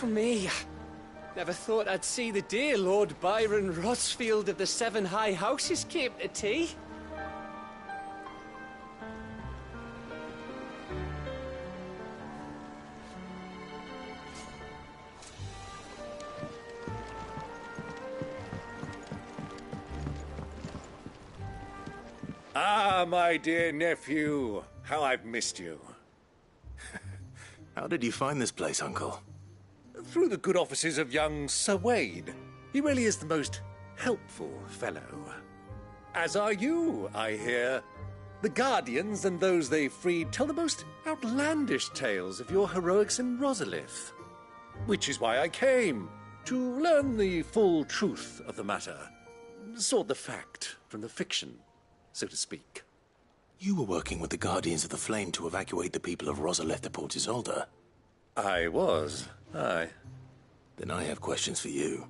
me. Never thought I'd see the day Lord Byron Rosfield of the Seven High Houses came to tea. Ah, my dear nephew. How I've missed you. How did you find this place, Uncle? Through the good offices of young Sir Wade. He really is the most helpful fellow. As are you, I hear. The Guardians and those they freed tell the most outlandish tales of your heroics in Rosalith. Which is why I came, to learn the full truth of the matter. Sort the fact from the fiction, so to speak. You were working with the Guardians of the Flame to evacuate the people of Rosalith to Port Isolde. I was, aye. Then I have questions for you.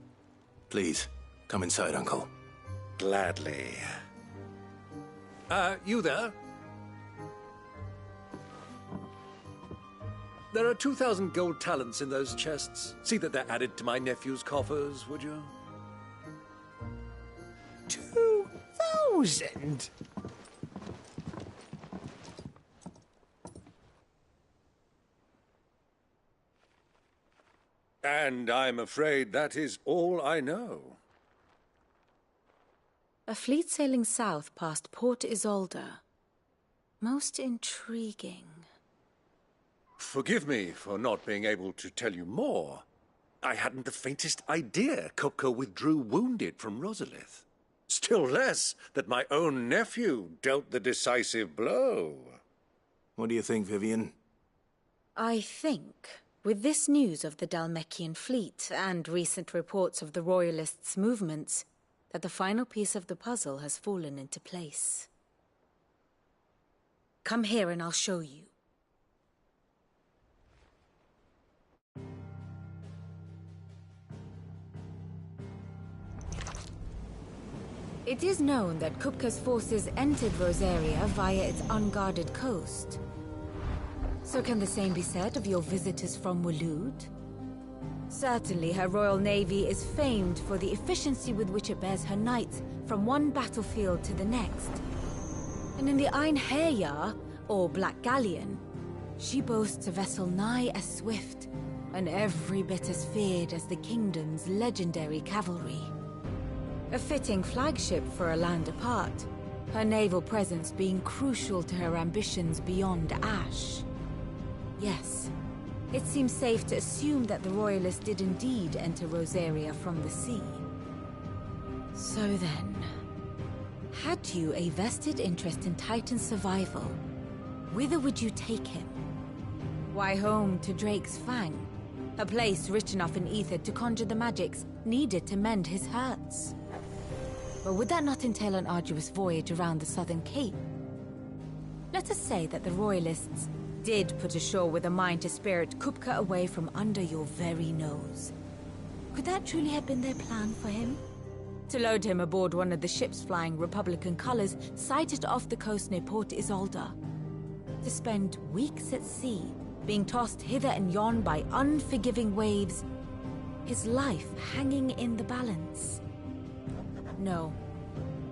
Please, come inside, Uncle. Gladly. You there? There are 2,000 gold talents in those chests. See that they're added to my nephew's coffers, would you? 2,000? And I'm afraid that is all I know. A fleet sailing south past Port Isolde. Most intriguing. Forgive me for not being able to tell you more. I hadn't the faintest idea Kupka withdrew wounded from Rosalith. Still less that my own nephew dealt the decisive blow. What do you think, Vivian? I think, with this news of the Dhalmekian fleet and recent reports of the Royalists' movements, that the final piece of the puzzle has fallen into place. Come here and I'll show you. It is known that Kupka's forces entered Rosaria via its unguarded coast. So can the same be said of your visitors from Waloed? Certainly her Royal Navy is famed for the efficiency with which it bears her knights from one battlefield to the next. And in the Einherjar, or Black Galleon, she boasts a vessel nigh as swift, and every bit as feared as the kingdom's legendary cavalry. A fitting flagship for a land apart, her naval presence being crucial to her ambitions beyond Ash. Yes, it seems safe to assume that the Royalists did indeed enter Rosaria from the sea. So then, had you a vested interest in Titan's survival, whither would you take him? Why, home to Drake's Fang, a place rich enough in ether to conjure the magics needed to mend his hurts. But would that not entail an arduous voyage around the southern cape? Let us say that the Royalists did put ashore with a mind to spirit Kupka away from under your very nose. Could that truly have been their plan for him? To load him aboard one of the ships flying Republican colors sighted off the coast near Port Isolde. To spend weeks at sea, being tossed hither and yon by unforgiving waves, his life hanging in the balance. No.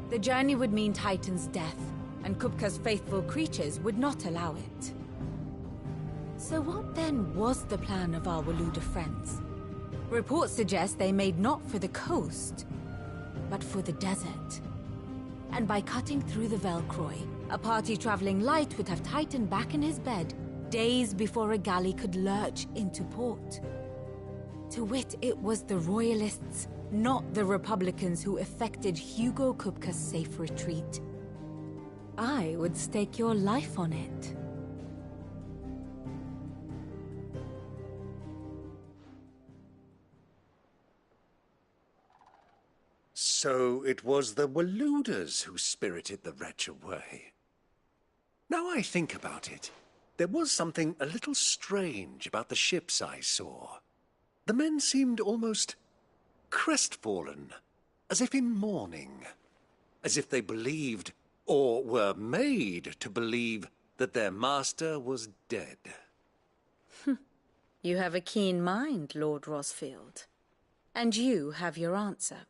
The journey would mean Titan's death, and Kupka's faithful creatures would not allow it. So what then was the plan of our Waloed friends? Reports suggest they made not for the coast, but for the desert. And by cutting through the Velcroy, a party traveling light would have Titan back in his bed days before a galley could lurch into port. To wit, it was the Royalists, not the Republicans, who effected Hugo Kupka's safe retreat. I would stake your life on it. So it was the Waloeders who spirited the wretch away. Now I think about it, there was something a little strange about the ships I saw. The men seemed almost crestfallen, as if in mourning, as if they believed, or were made to believe, that their master was dead. You have a keen mind, Lord Rosfield. And you have your answer.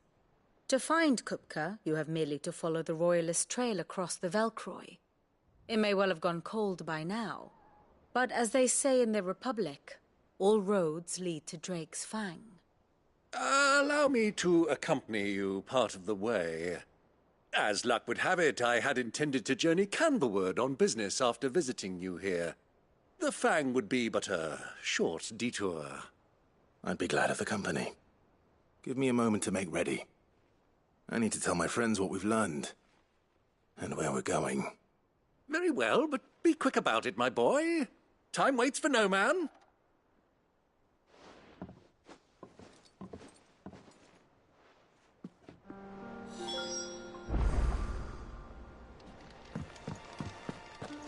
To find Kupka, you have merely to follow the Royalist trail across the Velcroy. It may well have gone cold by now, but as they say in the Republic, all roads lead to Drake's Fang. Allow me to accompany you part of the way. As luck would have it, I had intended to journey Canberward on business after visiting you here. The Fang would be but a short detour. I'd be glad of the company. Give me a moment to make ready. I need to tell my friends what we've learned. And where we're going. Very well, but be quick about it, my boy. Time waits for no man.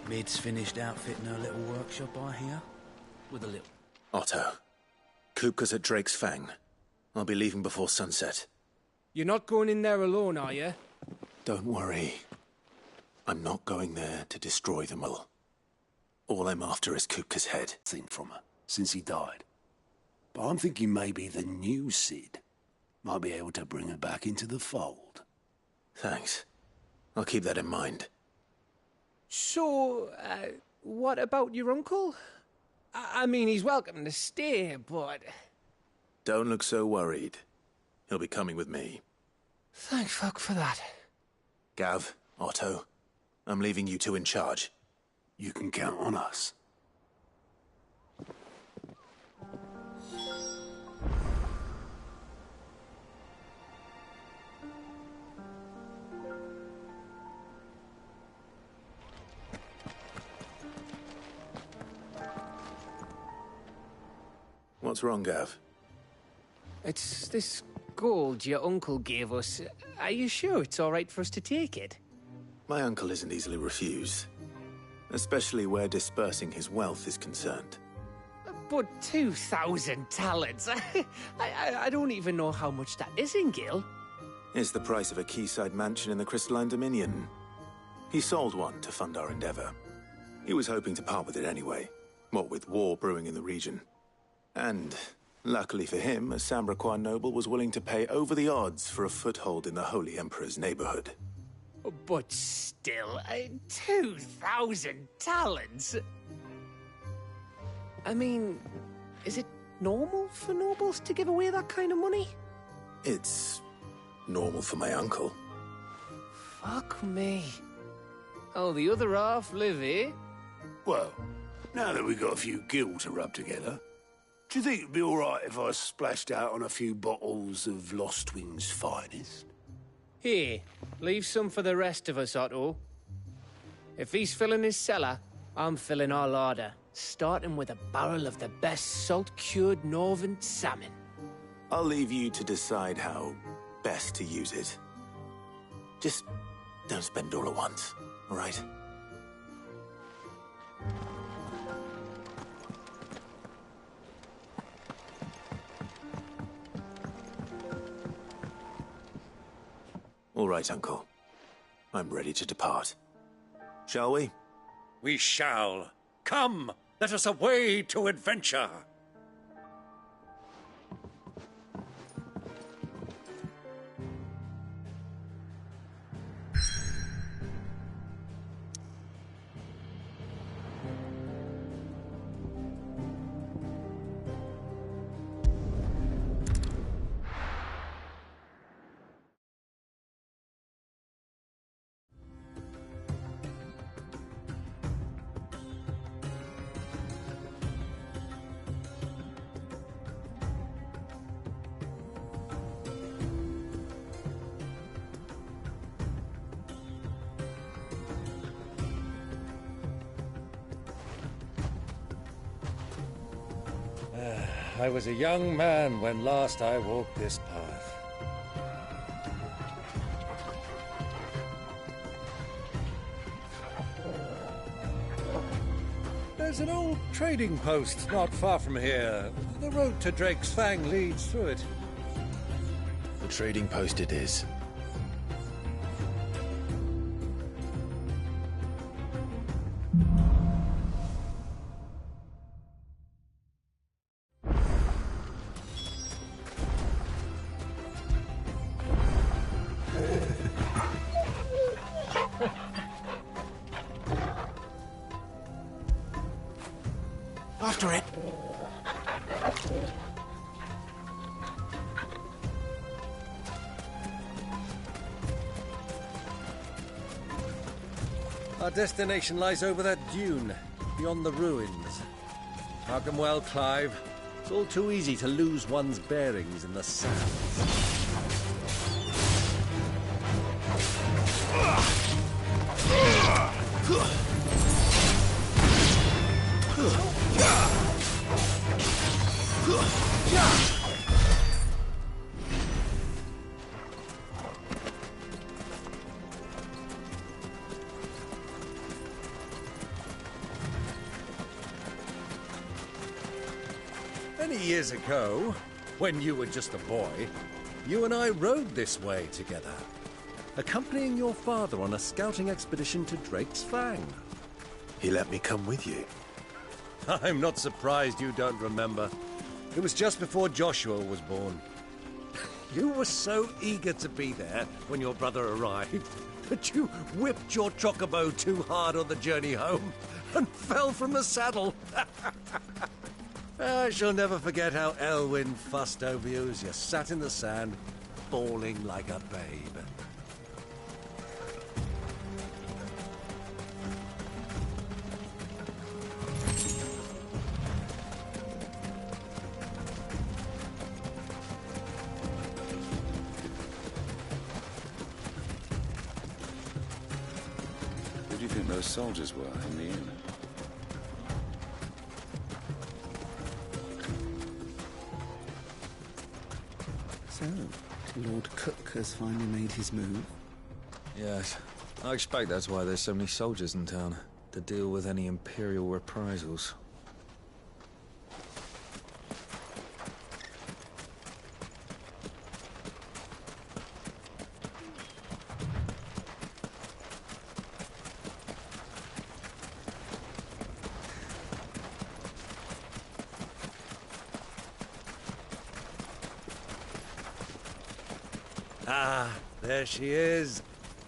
Mid's finished outfitting her little workshop, I hear. With a little... Otto. Kupka's at Drake's Fang. I'll be leaving before sunset. You're not going in there alone, are you? Don't worry. I'm not going there to destroy them all. All I'm after is Kupka's head. Seen from her since he died. But I'm thinking maybe the new Cid might be able to bring her back into the fold. Thanks. I'll keep that in mind. So, what about your uncle? I mean, he's welcome to stay, but... Don't look so worried. He'll be coming with me. Thank fuck for that. Gav, Otto, I'm leaving you two in charge. You can count on us. What's wrong, Gav? It's this gold your uncle gave us. Are you sure it's all right for us to take it? My uncle isn't easily refused. Especially where dispersing his wealth is concerned. But 2,000 talents. I don't even know how much that is in Gil. It's the price of a quayside mansion in the Crystalline Dominion. He sold one to fund our endeavor. He was hoping to part with it anyway, what with war brewing in the region. And, luckily for him, a Sambraquan noble was willing to pay over the odds for a foothold in the Holy Emperor's neighborhood. But still, 2,000 talents? I mean, is it normal for nobles to give away that kind of money? It's normal for my uncle. Fuck me. Oh, the other half live, eh? Well, now that we've got a few gil to rub together, do you think it'd be all right if I splashed out on a few bottles of Lostwing's finest? Here, leave some for the rest of us, Otto. If he's filling his cellar, I'm filling our larder, starting with a barrel of the best salt-cured northern salmon. I'll leave you to decide how best to use it. Just don't spend it all at once, all right? All right, Uncle. I'm ready to depart. Shall we? We shall. Come, let us away to adventure. I was a young man when last I walked this path. There's an old trading post not far from here. The road to Drake's Fang leads through it. The trading post it is. Our destination lies over that dune, beyond the ruins. Mark 'em well, Clive. It's all too easy to lose one's bearings in the sands. Many years ago, when you were just a boy, you and I rode this way together, accompanying your father on a scouting expedition to Drake's Fang. He let me come with you. I'm not surprised you don't remember. It was just before Joshua was born. You were so eager to be there when your brother arrived that you whipped your chocobo too hard on the journey home and fell from the saddle. I shall never forget how Elwyn fussed over you as you sat in the sand, bawling like a babe. Who do you think those soldiers were in the inn? So, Lord Cook has finally made his move. Yes. I expect that's why there's so many soldiers in town, to deal with any Imperial reprisals. Ah, there she is.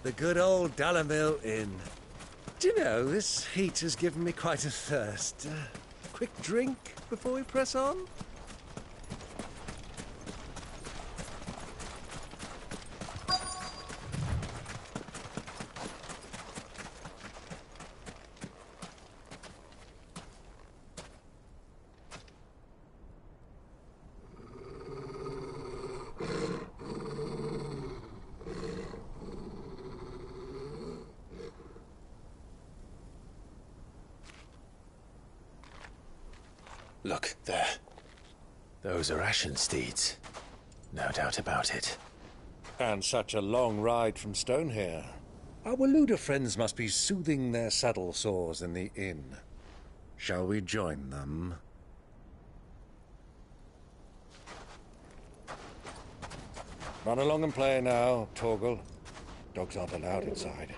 The good old Dalamil Inn. Do you know, this heat has given me quite a thirst. Quick drink before we press on? Look, there. Those are Ashen steeds. No doubt about it. And such a long ride from Stonehair. Our Waluda friends must be soothing their saddle sores in the inn. Shall we join them? Run along and play now, Torgal. Dogs aren't allowed inside.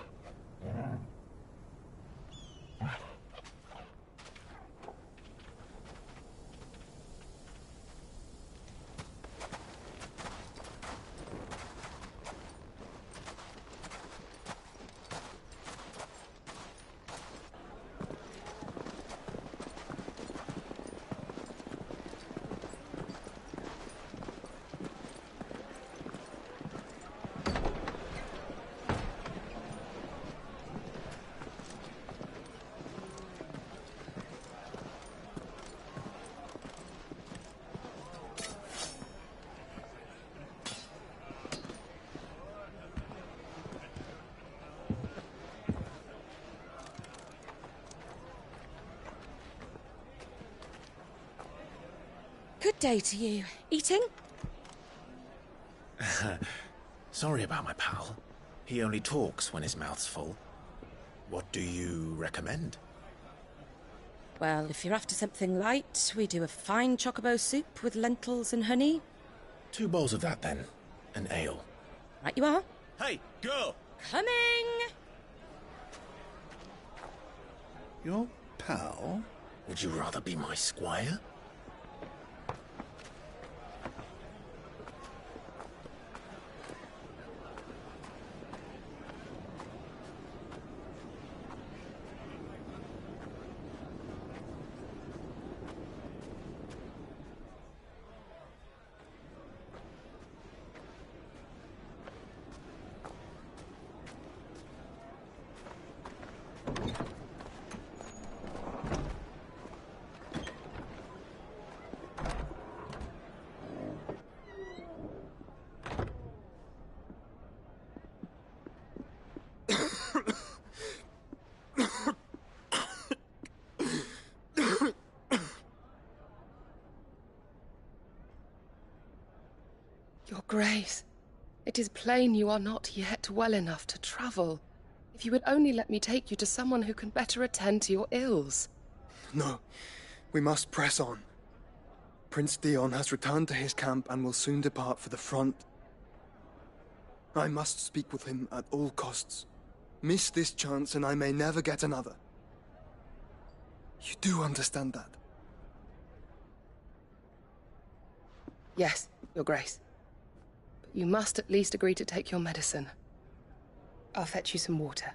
Good day to you. Eating? Sorry about my pal. He only talks when his mouth's full. What do you recommend? Well, if you're after something light, we do a fine chocobo soup with lentils and honey. 2 bowls of that, then. An ale. Right you are. Hey, girl! Coming! Your pal? Would you rather be my squire? Grace, it is plain you are not yet well enough to travel. If you would only let me take you to someone who can better attend to your ills. No, we must press on. Prince Dion has returned to his camp and will soon depart for the front. I must speak with him at all costs. Miss this chance and I may never get another. You do understand that? Yes, Your Grace. But you must at least agree to take your medicine. I'll fetch you some water.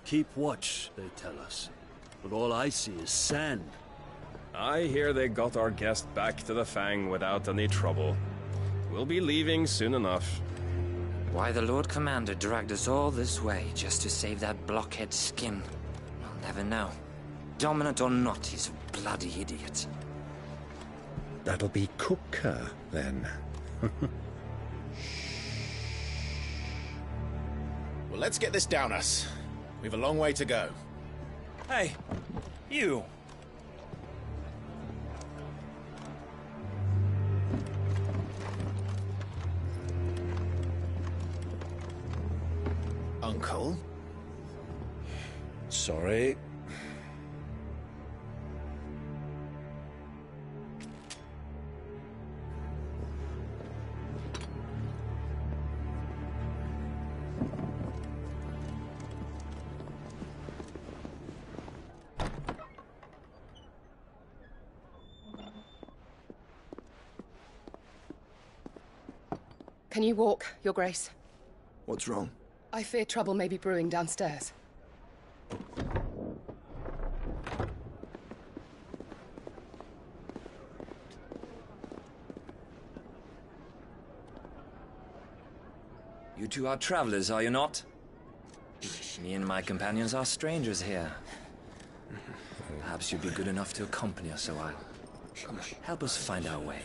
Keep watch, they tell us. But all I see is sand. I hear they got our guest back to the Fang without any trouble. We'll be leaving soon enough. Why the Lord Commander dragged us all this way just to save that blockhead skin, I'll never know. Dominant or not, he's a bloody idiot. That'll be Kupka, then. Well, let's get this down us. We've a long way to go. Hey, you. Uncle? Sorry. Can you walk, Your Grace? What's wrong? I fear trouble may be brewing downstairs. You two are travelers, are you not? Me and my companions are strangers here. Perhaps you'd be good enough to accompany us a while. Help us find our way.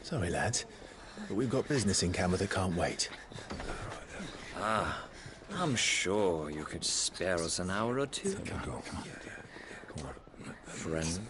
Sorry, lads, but we've got business in Camber that can't wait. Ah, I'm sure you could spare us an hour or two. Friend.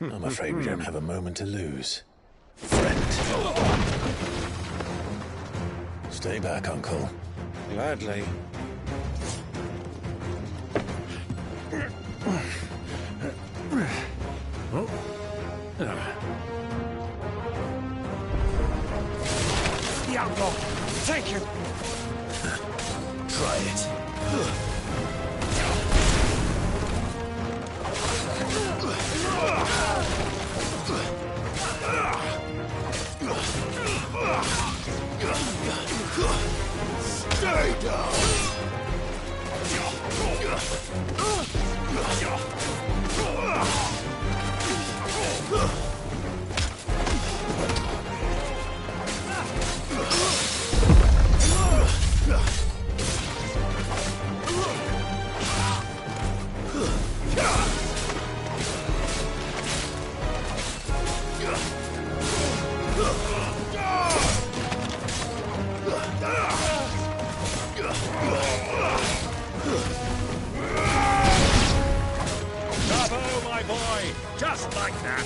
I'm afraid we don't have a moment to lose. Friend. Stay back, Uncle. Gladly. Diablo! Take him! Try it. Stay down! Bravo, my boy! Just like that!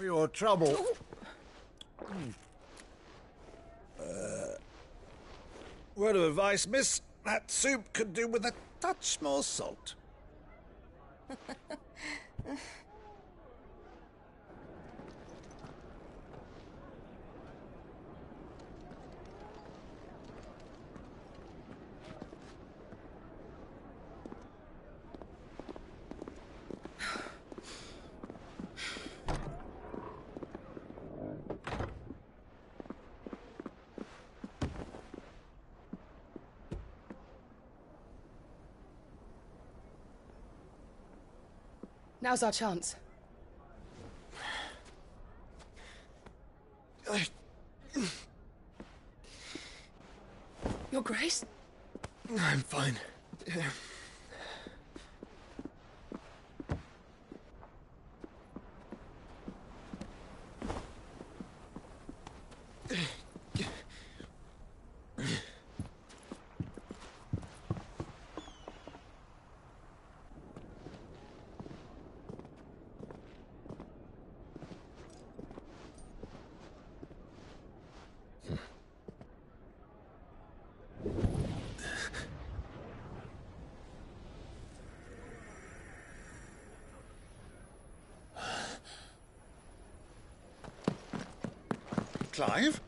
for your trouble. Word of advice, miss. That soup could do with a touch more salt. Now's our chance. Your Grace? I'm fine. Clive?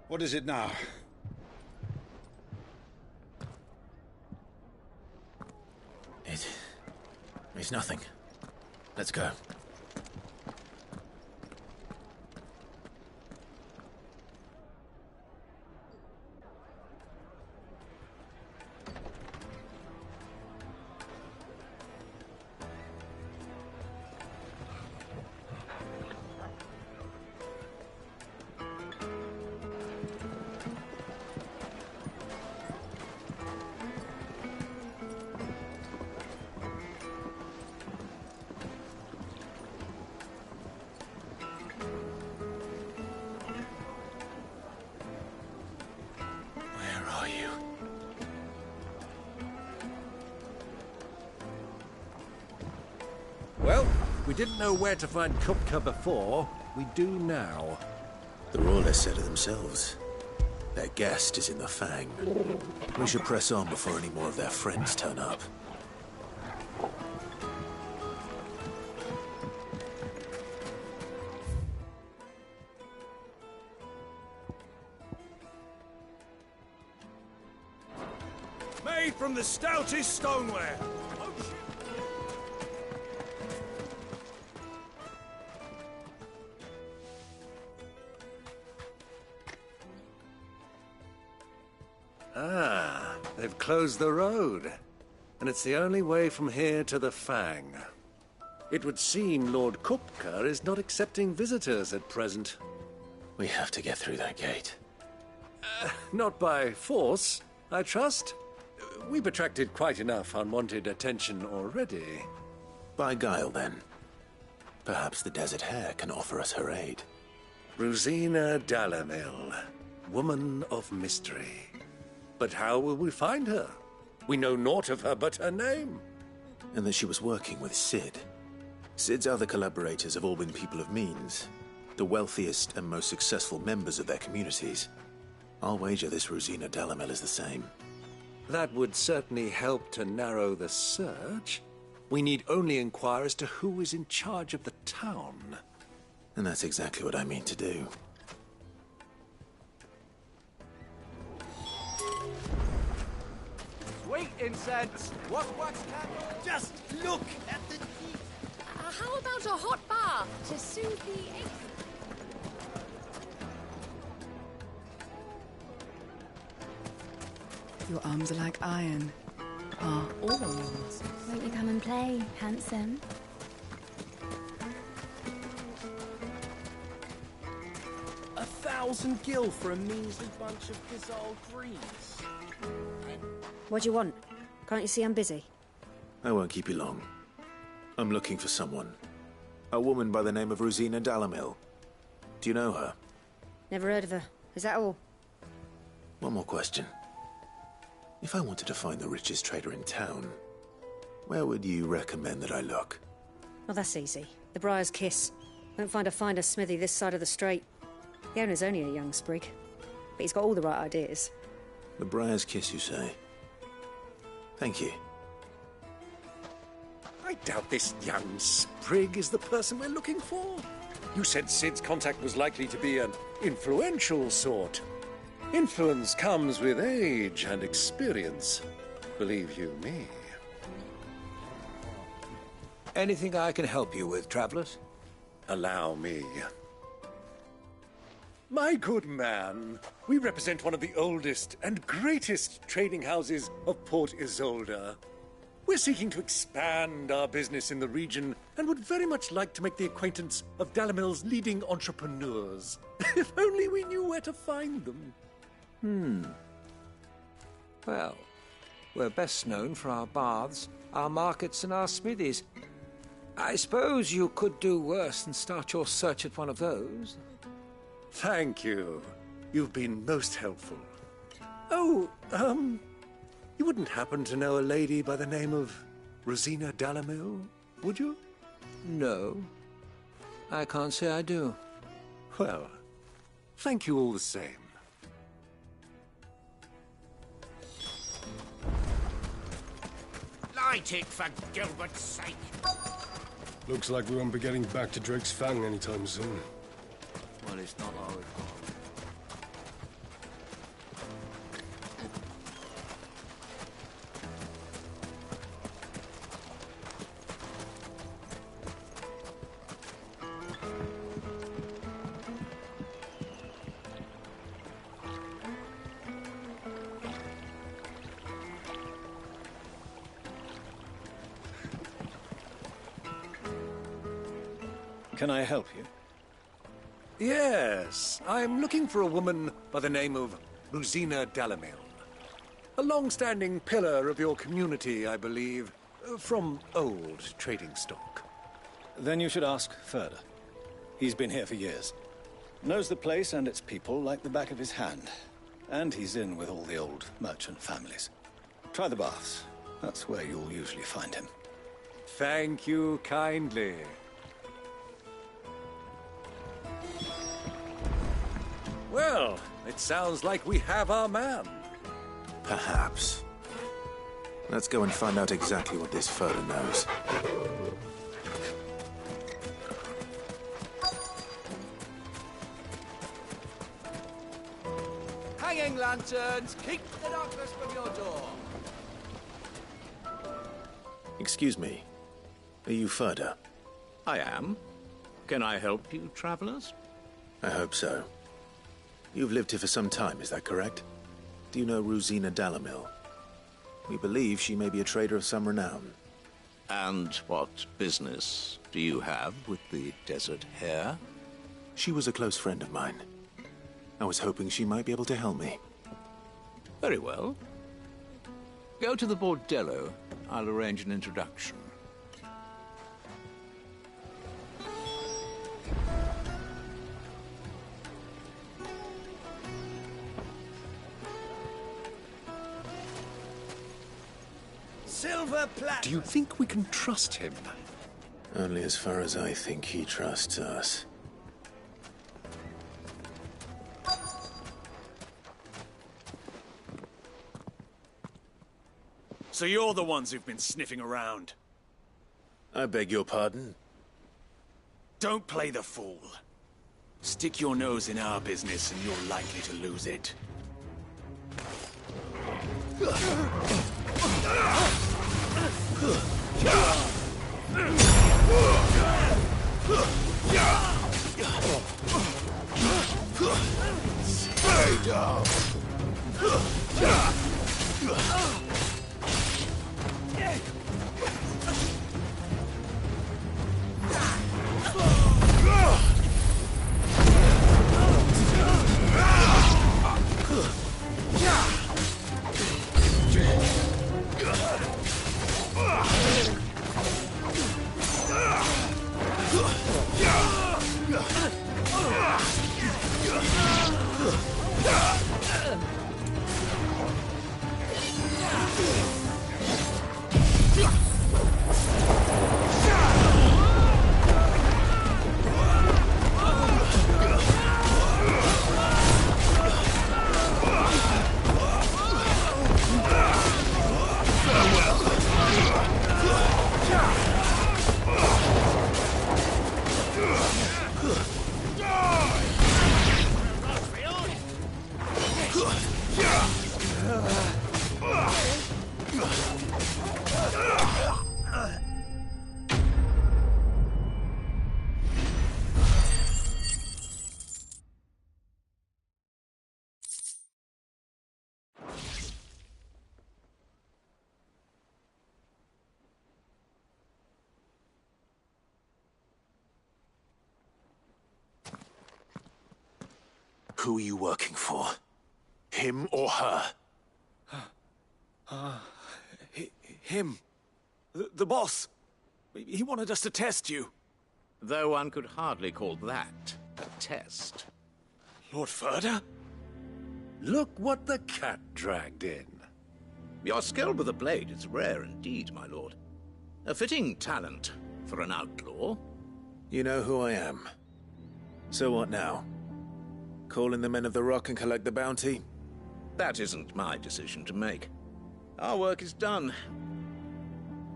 What is it now? It's nothing. Let's go. Well, we didn't know where to find Kupka before. We do now. The Royalists said it themselves. Their guest is in the Fang. We should press on before any more of their friends turn up. Made from the stoutest stoneware. Ah, they've closed the road. And it's the only way from here to the Fang. It would seem Lord Kupka is not accepting visitors at present. We have to get through that gate. Not by force, I trust. We've attracted quite enough unwanted attention already. By guile, then. Perhaps the Desert Hare can offer us her aid. Rosina Dalamil, woman of mystery. But how will we find her? We know naught of her but her name. And that she was working with Cid. Cid's other collaborators have all been people of means, the wealthiest and most successful members of their communities. I'll wager this Rosina Dalamil is the same. That would certainly help to narrow the search. We need only inquire as to who is in charge of the town. And that's exactly what I mean to do. Sweet incense! What candle? Just look at the... How about a hot bath to soothe the ache? Your arms are like iron. Are all yours. Won't you come and play, handsome? 1,000 gil for a measly bunch of Gazal greens. What do you want? Can't you see I'm busy? I won't keep you long. I'm looking for someone. A woman by the name of Rosina Dalamil. Do you know her? Never heard of her. Is that all? One more question. If I wanted to find the richest trader in town, where would you recommend that I look? Well, that's easy. The Briar's Kiss. Won't find a finer smithy this side of the strait. The owner's only a young sprig, but he's got all the right ideas. The Briar's Kiss, you say? Thank you. I doubt this young sprig is the person we're looking for. You said Sid's contact was likely to be an influential sort. Influence comes with age and experience, believe you me. Anything I can help you with, travelers? Allow me. My good man, we represent one of the oldest and greatest trading houses of Port Isolde. We're seeking to expand our business in the region and would very much like to make the acquaintance of Dalamil's leading entrepreneurs. If only we knew where to find them. Well, we're best known for our baths, our markets, and our smithies. I suppose you could do worse than start your search at one of those. Thank you. You've been most helpful. Oh, you wouldn't happen to know a lady by the name of Rosina Dalamil, would you? No. I can't say I do. Well, thank you all the same. Light it, for Gilbert's sake! Looks like we won't be getting back to Drake's Fang anytime soon. Well, it's not like we've got... Can I help you? Yes, I'm looking for a woman by the name of Rosina Dalamil. A long-standing pillar of your community, I believe, from old trading stock. Then you should ask further. He's been here for years. Knows the place and its people like the back of his hand. And he's in with all the old merchant families. Try the baths. That's where you'll usually find him. Thank you kindly. Well, it sounds like we have our man. Perhaps. Let's go and find out exactly what this Furter knows. Hanging lanterns, keep the darkness from your door. Excuse me. Are you Furter? I am. Can I help you, travelers? I hope so. You've lived here for some time, is that correct? Do you know Rosina Dalamil? We believe she may be a trader of some renown. And what business do you have with the Desert Hare? She was a close friend of mine. I was hoping she might be able to help me. Very well. Go to the Bordello. I'll arrange an introduction. Silver plat. Do you think we can trust him? Only as far as I think he trusts us. So you're the ones who've been sniffing around? I beg your pardon? Don't play the fool. Stick your nose in our business and you're likely to lose it. Stay down. Who are you working for? Him or her? Him. The boss. He wanted us to test you. Though one could hardly call that a test. Lord Ferda? Look what the cat dragged in. Your skill with the blade is rare indeed, my lord. A fitting talent for an outlaw. You know who I am. So what now? Call in the Men of the Rock and collect the bounty? That isn't my decision to make. Our work is done.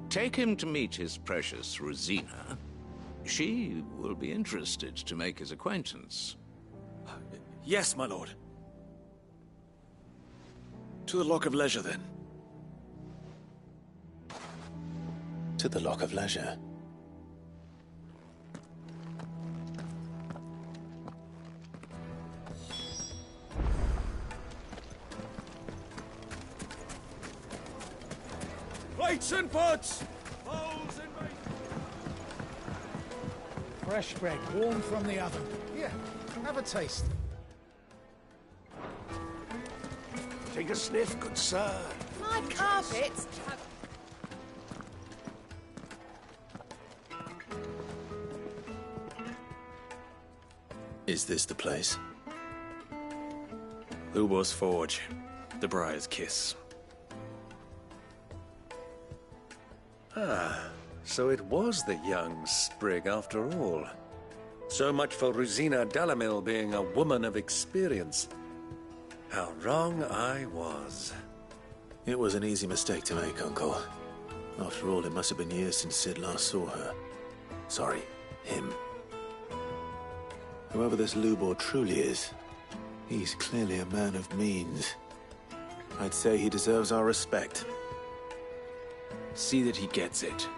Take him to meet his precious Rosina. She will be interested to make his acquaintance. Yes, my lord. To the Lock of Leisure, then. To the Lock of Leisure. Plates and pots! Bowls and bacon! Fresh bread, warm from the oven. Here, have a taste. Take a sniff, good sir. My carpets. Is this the place? Lubor's Forge. The Briar's Kiss. Ah, so it was the young sprig after all. So much for Rosina Dalamil being a woman of experience. How wrong I was. It was an easy mistake to make, Uncle. After all, it must have been years since Sid last saw her. Sorry, him. Whoever this Lubor truly is, he's clearly a man of means. I'd say he deserves our respect. See that he gets it.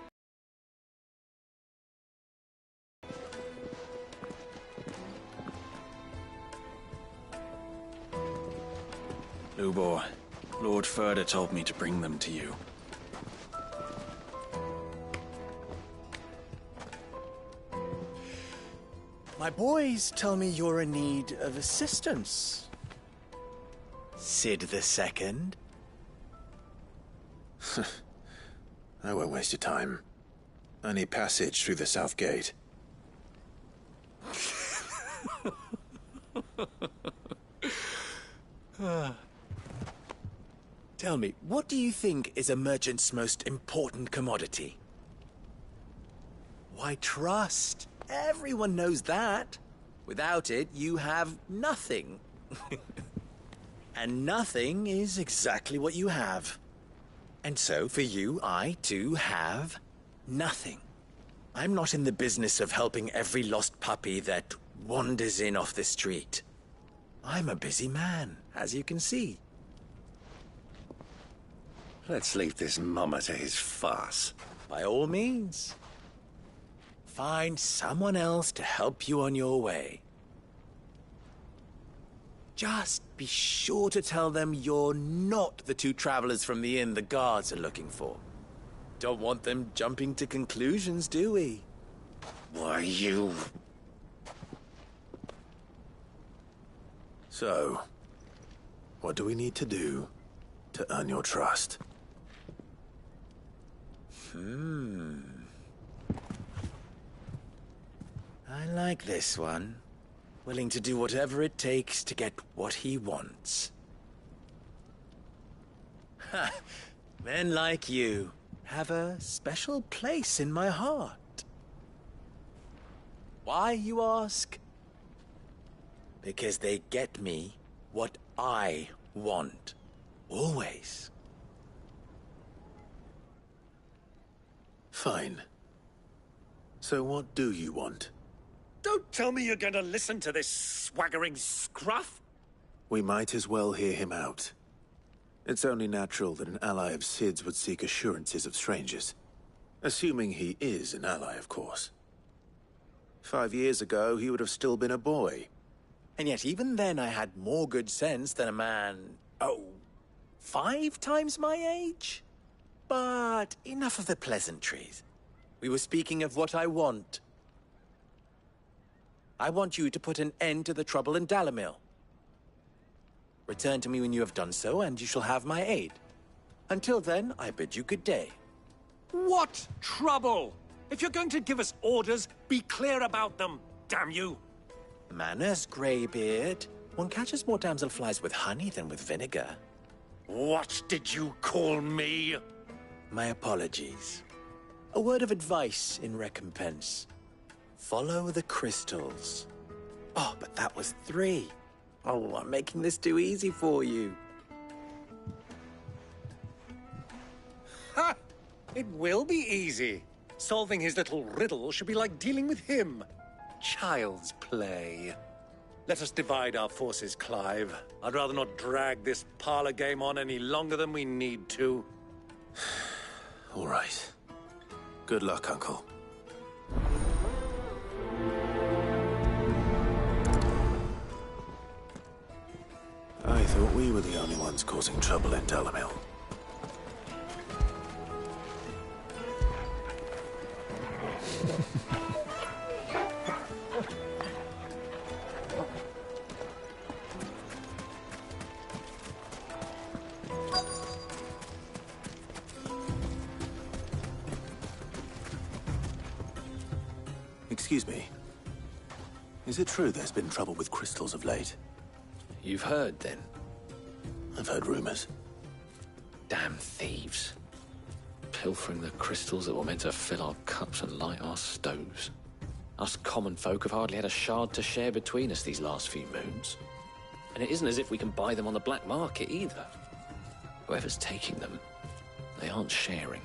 Lubor, Lord Ferda told me to bring them to you. My boys tell me you're in need of assistance. Sid the Second? I won't waste your time. I need passage through the south gate. Tell me, what do you think is a merchant's most important commodity? Why, trust. Everyone knows that. Without it, you have nothing. And nothing is exactly what you have. And so, for you, I, too, have nothing. I'm not in the business of helping every lost puppy that wanders in off the street. I'm a busy man, as you can see. Let's leave this mummer to his farce. By all means. Find someone else to help you on your way. Just be sure to tell them you're not the two travelers from the inn the guards are looking for. Don't want them jumping to conclusions, do we? Why, you... So, what do we need to do to earn your trust? I like this one. Willing to do whatever it takes to get what he wants. Ha! Men like you have a special place in my heart. Why, you ask? Because they get me what I want. Always. Fine. So what do you want? Don't tell me you're going to listen to this swaggering scruff! We might as well hear him out. It's only natural that an ally of Sid's would seek assurances of strangers. Assuming he is an ally, of course. 5 years ago, he would have still been a boy. And yet even then I had more good sense than a man, 5 times my age? But enough of the pleasantries. We were speaking of what I want. I want you to put an end to the trouble in Dalamil. Return to me when you have done so, and you shall have my aid. Until then, I bid you good day. What trouble? If you're going to give us orders, be clear about them, damn you! Manners, Greybeard. One catches more damselflies with honey than with vinegar. What did you call me? My apologies. A word of advice in recompense. Follow the crystals. Oh, but that was 3. Oh, I'm making this too easy for you. Ha! It will be easy. Solving his little riddle should be like dealing with him. Child's play. Let us divide our forces, Clive. I'd rather not drag this parlor game on any longer than we need to. All right. Good luck, Uncle. I thought we were the only ones causing trouble in Dalamil. Excuse me. Is it true there's been trouble with crystals of late? You've heard, then? I've heard rumors. Damn thieves. Pilfering the crystals that were meant to fill our cups and light our stoves. Us common folk have hardly had a shard to share between us these last few moons. And it isn't as if we can buy them on the black market, either. Whoever's taking them, they aren't sharing.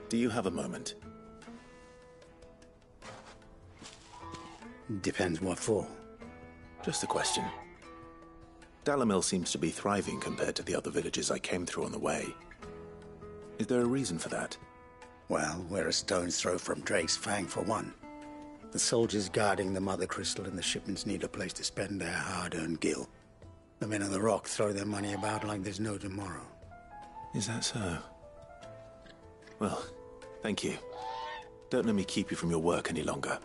Do you have a moment? Depends what for. Just a question. Dalamil seems to be thriving compared to the other villages I came through on the way. Is there a reason for that? Well, we're a stone's throw from Drake's Fang, for one. The soldiers guarding the Mother Crystal and the shipments need a place to spend their hard-earned gil. The men of the Rock throw their money about like there's no tomorrow. Is that so? Well, thank you. Don't let me keep you from your work any longer.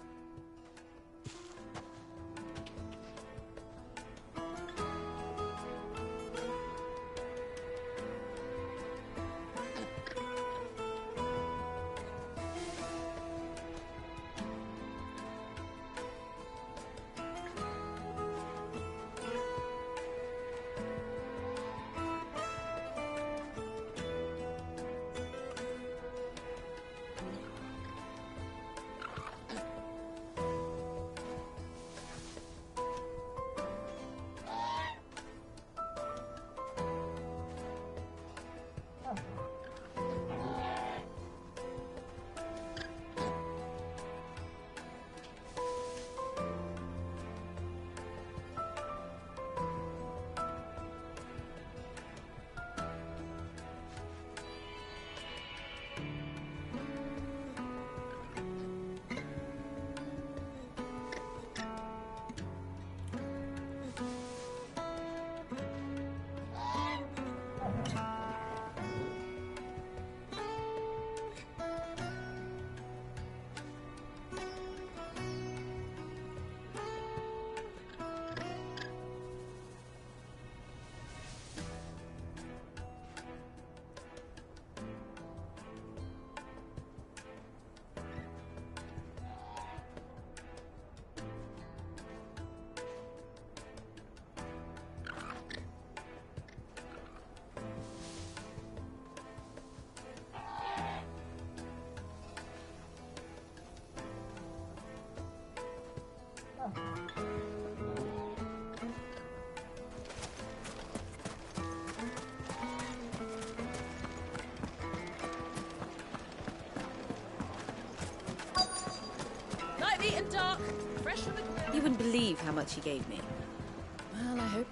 Night eaten dark, fresh from the grill. You wouldn't believe how much he gave me. Well, I hope.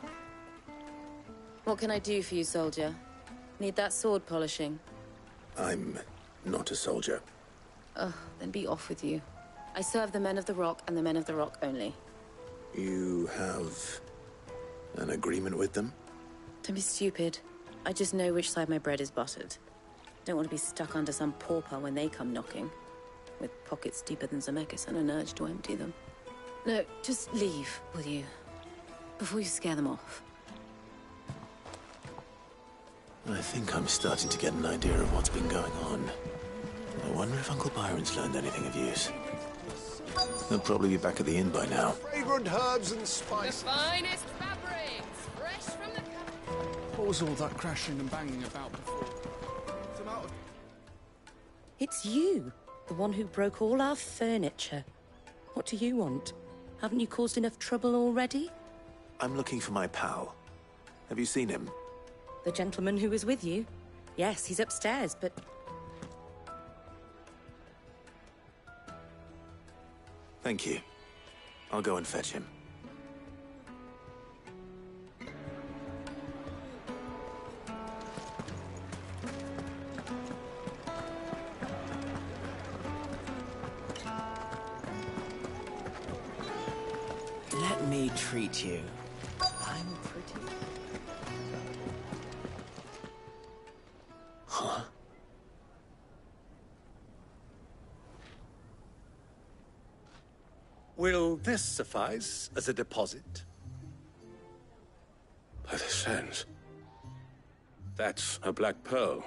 What can I do for you, soldier? Need that sword polishing? I'm not a soldier. Oh, then be off with you. I serve the Men of the Rock and the Men of the Rock only. You have an agreement with them? Don't be stupid. I just know which side my bread is buttered. Don't want to be stuck under some pauper when they come knocking. With pockets deeper than Zemeckis and an urge to empty them. No, just leave, will you? Before you scare them off. I think I'm starting to get an idea of what's been going on. I wonder if Uncle Byron's learned anything of use. He'll probably be back at the inn by now. Fragrant herbs and spices. The finest fabrics, fresh from the... What was all that crashing and banging about before? It's you, the one who broke all our furniture. What do you want? Haven't you caused enough trouble already? I'm looking for my pal. Have you seen him? The gentleman who was with you? Yes, he's upstairs, but... Thank you. I'll go and fetch him. Let me treat you. I'm pretty... Huh? Will this suffice as a deposit? By the sands. That's a black pearl.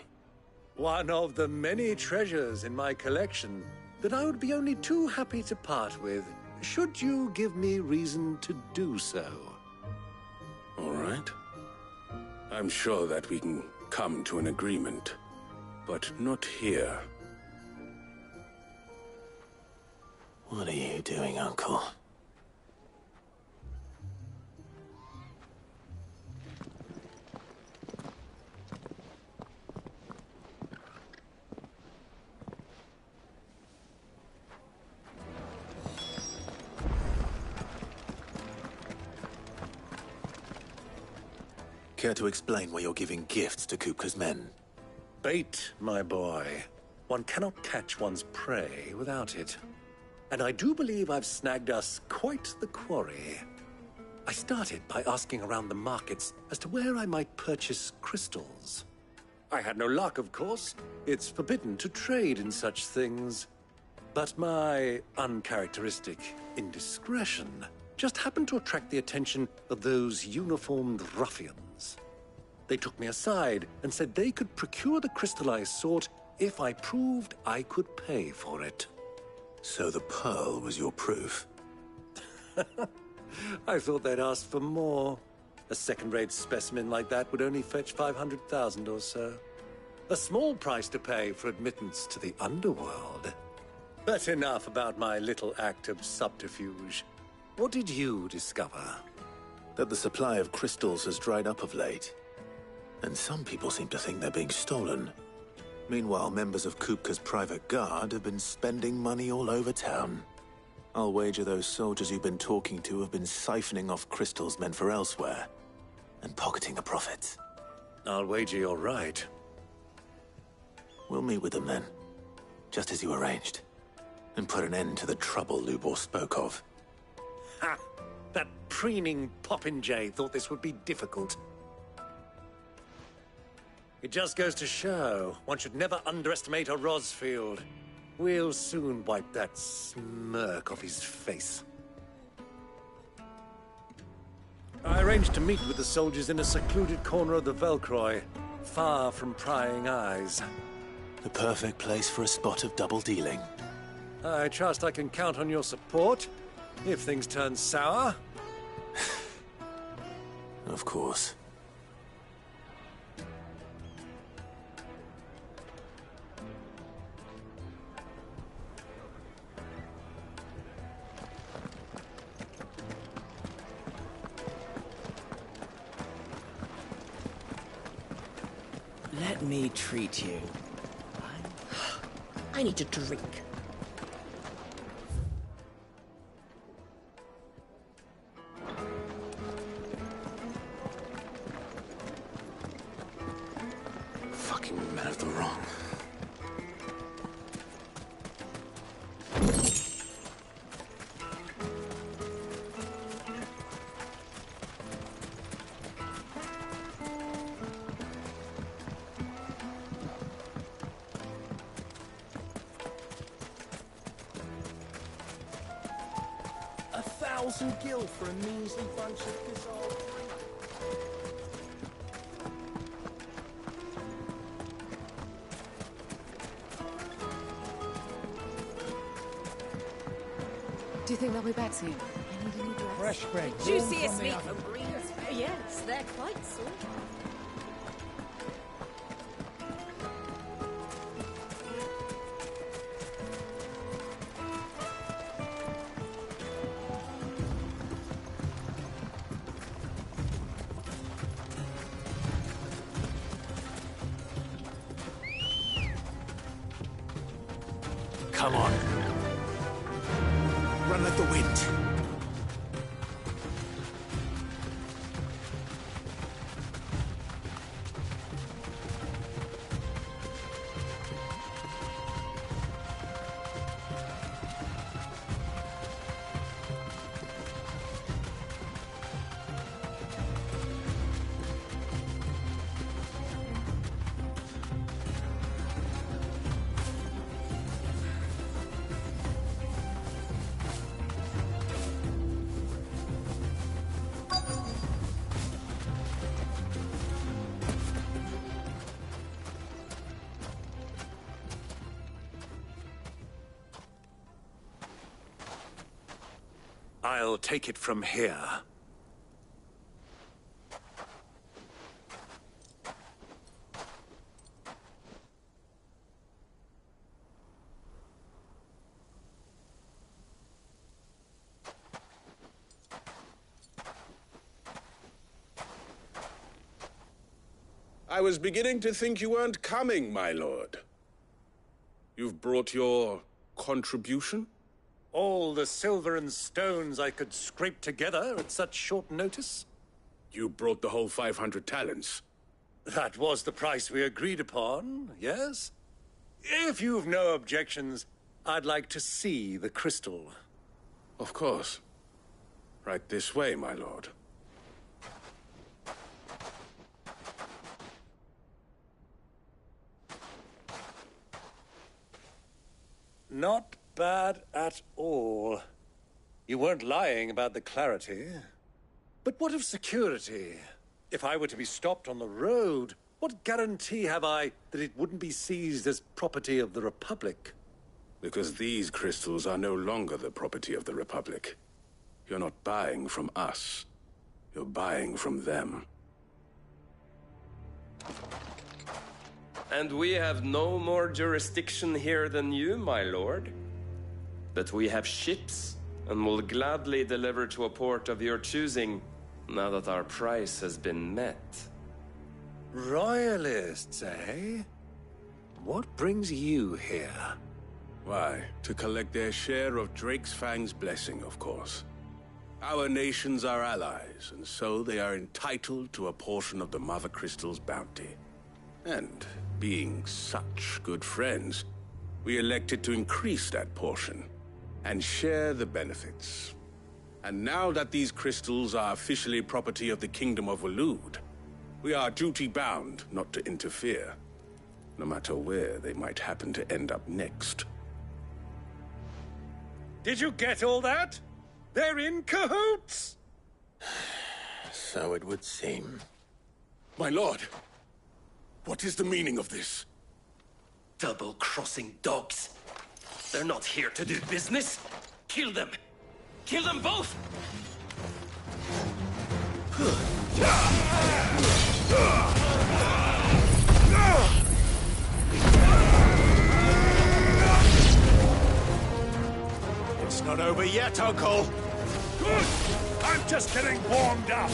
One of the many treasures in my collection that I would be only too happy to part with, should you give me reason to do so. All right. I'm sure that we can come to an agreement, but not here. What are you doing, Uncle? Care to explain why you're giving gifts to Kupka's men? Bait, my boy. One cannot catch one's prey without it. And I do believe I've snagged us quite the quarry. I started by asking around the markets as to where I might purchase crystals. I had no luck, of course. It's forbidden to trade in such things. But my uncharacteristic indiscretion just happened to attract the attention of those uniformed ruffians. They took me aside and said they could procure the crystal I sought if I proved I could pay for it. So the pearl was your proof? I thought they'd ask for more. A second-rate specimen like that would only fetch 500,000 or so. A small price to pay for admittance to the underworld. But enough about my little act of subterfuge. What did you discover? That the supply of crystals has dried up of late. And some people seem to think they're being stolen. Meanwhile, members of Kupka's private guard have been spending money all over town. I'll wager those soldiers you've been talking to have been siphoning off crystals meant for elsewhere, and pocketing the profits. I'll wager you're right. We'll meet with them then, just as you arranged, and put an end to the trouble Lubor spoke of. Ha! That preening popinjay thought this would be difficult. It just goes to show, one should never underestimate a Rosfield. We'll soon wipe that smirk off his face. I arranged to meet with the soldiers in a secluded corner of the Velcroy, far from prying eyes. The perfect place for a spot of double dealing. I trust I can count on your support, if things turn sour. Of course. Let me treat you. I need a drink. Fucking men of the wrong. 1,000 gil for a measly bunch of gazelle. Do you think they'll be back soon? I need a new dress. Fresh bread. Juiciest meat from Greens. Oh, yes, they're quite sweet. Come on. Run like the wind. I'll take it from here. I was beginning to think you weren't coming, my lord. You've brought your contribution? All the silver and stones I could scrape together at such short notice? You brought the whole 500 talents. That was the price we agreed upon, yes? If you've no objections, I'd like to see the crystal. Of course. Right this way, my lord. Not bad at all. You weren't lying about the clarity. But what of security? If I were to be stopped on the road, what guarantee have I that it wouldn't be seized as property of the Republic? Because these crystals are no longer the property of the Republic. You're not buying from us. You're buying from them. And we have no more jurisdiction here than you, my lord. But we have ships, and will gladly deliver to a port of your choosing, now that our price has been met. Royalists, eh? What brings you here? Why, to collect their share of Drake's Fang's blessing, of course. Our nations are allies, and so they are entitled to a portion of the Mother Crystal's bounty. And, being such good friends, we elected to increase that portion and share the benefits. And now that these crystals are officially property of the Kingdom of Waloed, we are duty-bound not to interfere, no matter where they might happen to end up next. Did you get all that? They're in cahoots! So it would seem. My lord, what is the meaning of this? Double-crossing dogs. They're not here to do business. Kill them. Kill them both! It's not over yet, Uncle. Good! I'm just getting warmed up.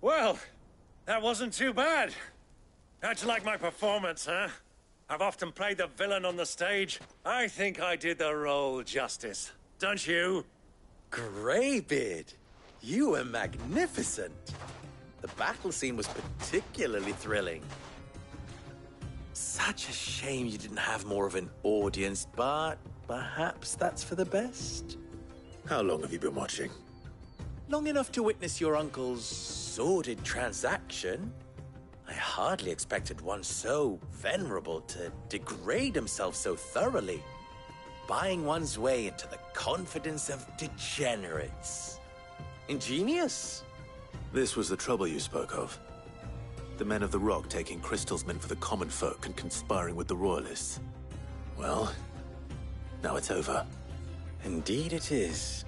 Well, that wasn't too bad. How'd you like my performance, huh? I've often played the villain on the stage. I think I did the role justice. Don't you? Greybeard, you were magnificent. The battle scene was particularly thrilling. Such a shame you didn't have more of an audience, but perhaps that's for the best. How long have you been watching? Long enough to witness your uncle's sordid transaction. I hardly expected one so venerable to degrade himself so thoroughly, buying one's way into the confidence of degenerates. Ingenious. This was the trouble you spoke of. The men of the Rock taking Crystal's men for the common folk and conspiring with the Royalists. Well, now it's over. Indeed it is.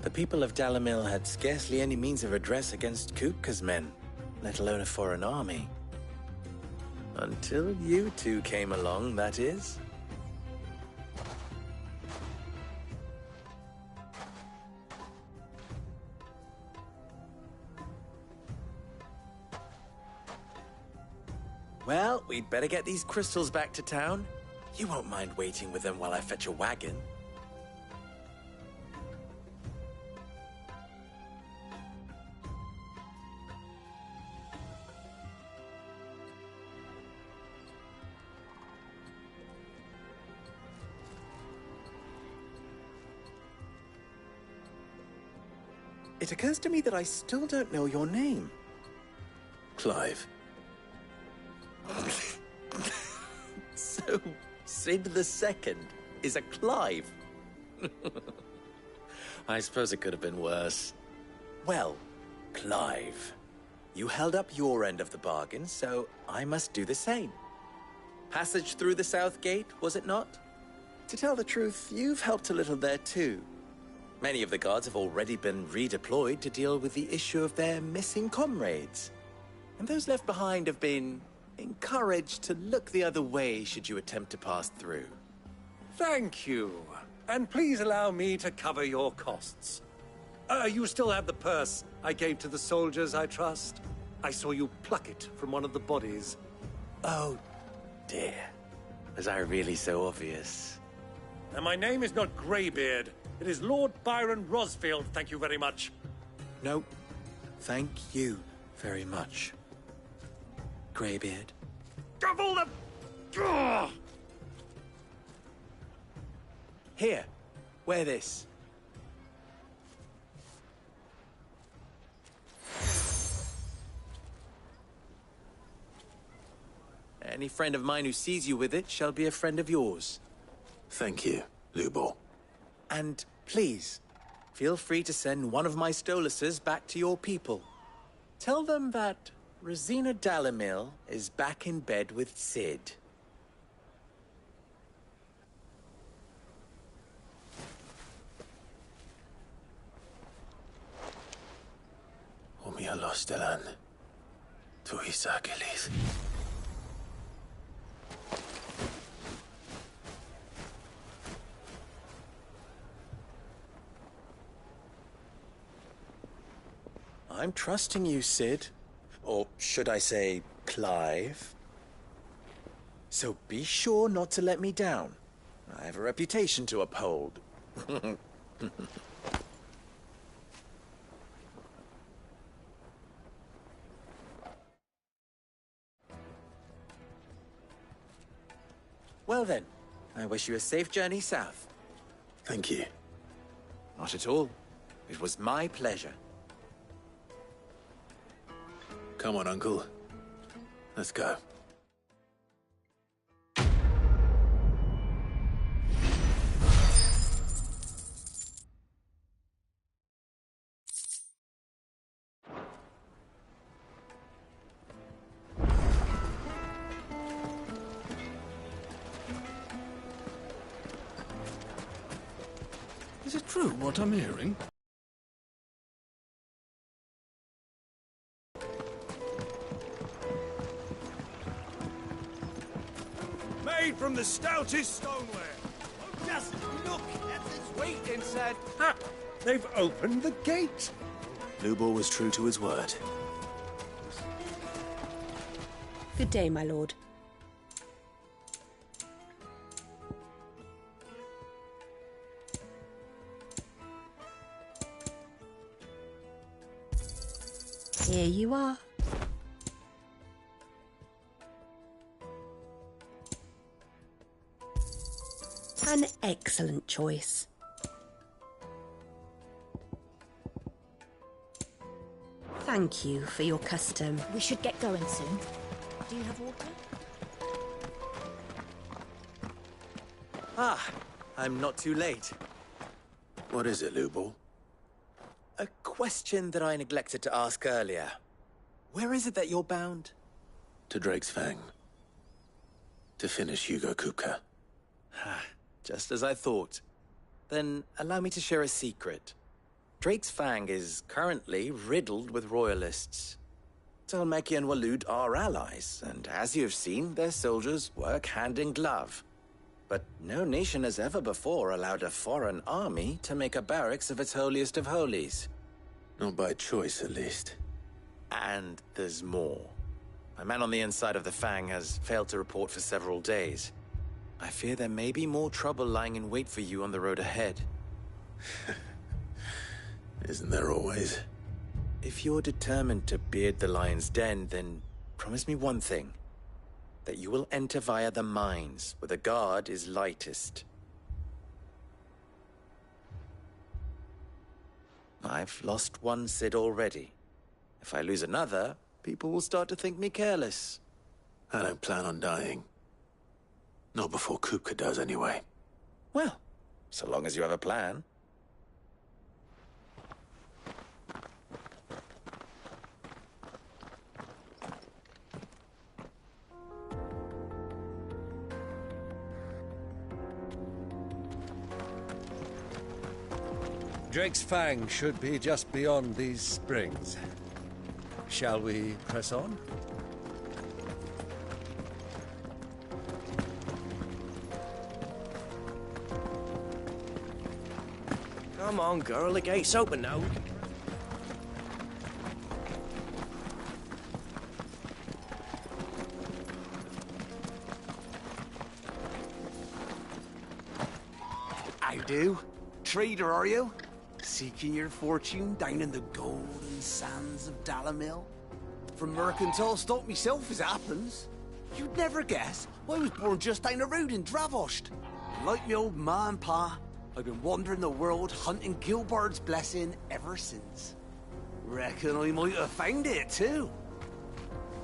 The people of Dalimil had scarcely any means of redress against Kupka's men, let alone a foreign army. Until you two came along, that is. Well, we'd better get these crystals back to town. You won't mind waiting with them while I fetch a wagon. It occurs to me that I still don't know your name. Clive. So, Sid the Second is a Clive? I suppose it could have been worse. Well, Clive, you held up your end of the bargain, so I must do the same. Passage through the South Gate, was it not? To tell the truth, you've helped a little there too. Many of the guards have already been redeployed to deal with the issue of their missing comrades. And those left behind have been encouraged to look the other way should you attempt to pass through. Thank you. And please allow me to cover your costs. You still have the purse I gave to the soldiers, I trust? I saw you pluck it from one of the bodies. Oh, dear. Was I really so obvious? And my name is not Greybeard. It is Lord Byron Rosfield, thank you very much. No, thank you very much, Greybeard. Of all the... Ugh! Here, wear this. Any friend of mine who sees you with it shall be a friend of yours. Thank you, Lubor. And please, feel free to send one of my Stoluses back to your people. Tell them that Rosina Dalimil is back in bed with Sid. Omia Lostelan. Tuisa Achilles. I'm trusting you, Sid. Or should I say, Clive. So be sure not to let me down. I have a reputation to uphold. Well then, I wish you a safe journey south. Thank you. Not at all. It was my pleasure. Come on, Uncle. Let's go. Is it true what I'm hearing? Made from the stoutest stoneware. Just look at this weight inside. Ha! They've opened the gate. Lubor was true to his word. Good day, my lord. Here you are. An excellent choice. Thank you for your custom. We should get going soon. Do you have water? Ah, I'm not too late. What is it, Lubor? A question that I neglected to ask earlier. Where is it that you're bound? To Drake's Fang. To finish Hugo Kupka. Just as I thought. Then allow me to share a secret. Drake's Fang is currently riddled with royalists. Dhalmekia and Waloed are allies, and as you've seen, their soldiers work hand in glove. But no nation has ever before allowed a foreign army to make a barracks of its holiest of holies. Not by choice, at least. And there's more. A man on the inside of the Fang has failed to report for several days. I fear there may be more trouble lying in wait for you on the road ahead. Isn't there always? If you're determined to beard the lion's den, then promise me one thing. That you will enter via the mines, where the guard is lightest. I've lost one Cid already. If I lose another, people will start to think me careless. I don't plan on dying. Not before Kupka does, anyway. Well, so long as you have a plan. Drake's Fang should be just beyond these springs. Shall we press on? Come on, girl, the gate's open now. I do. Trader, are you? Seeking your fortune down in the golden sands of Dalamil? From mercantile stock myself, as it happens. You'd never guess. I was born just down the road in Dravost. Like me old ma and pa, I've been wandering the world hunting Gilbard's blessing ever since. Reckon I might have found it, too.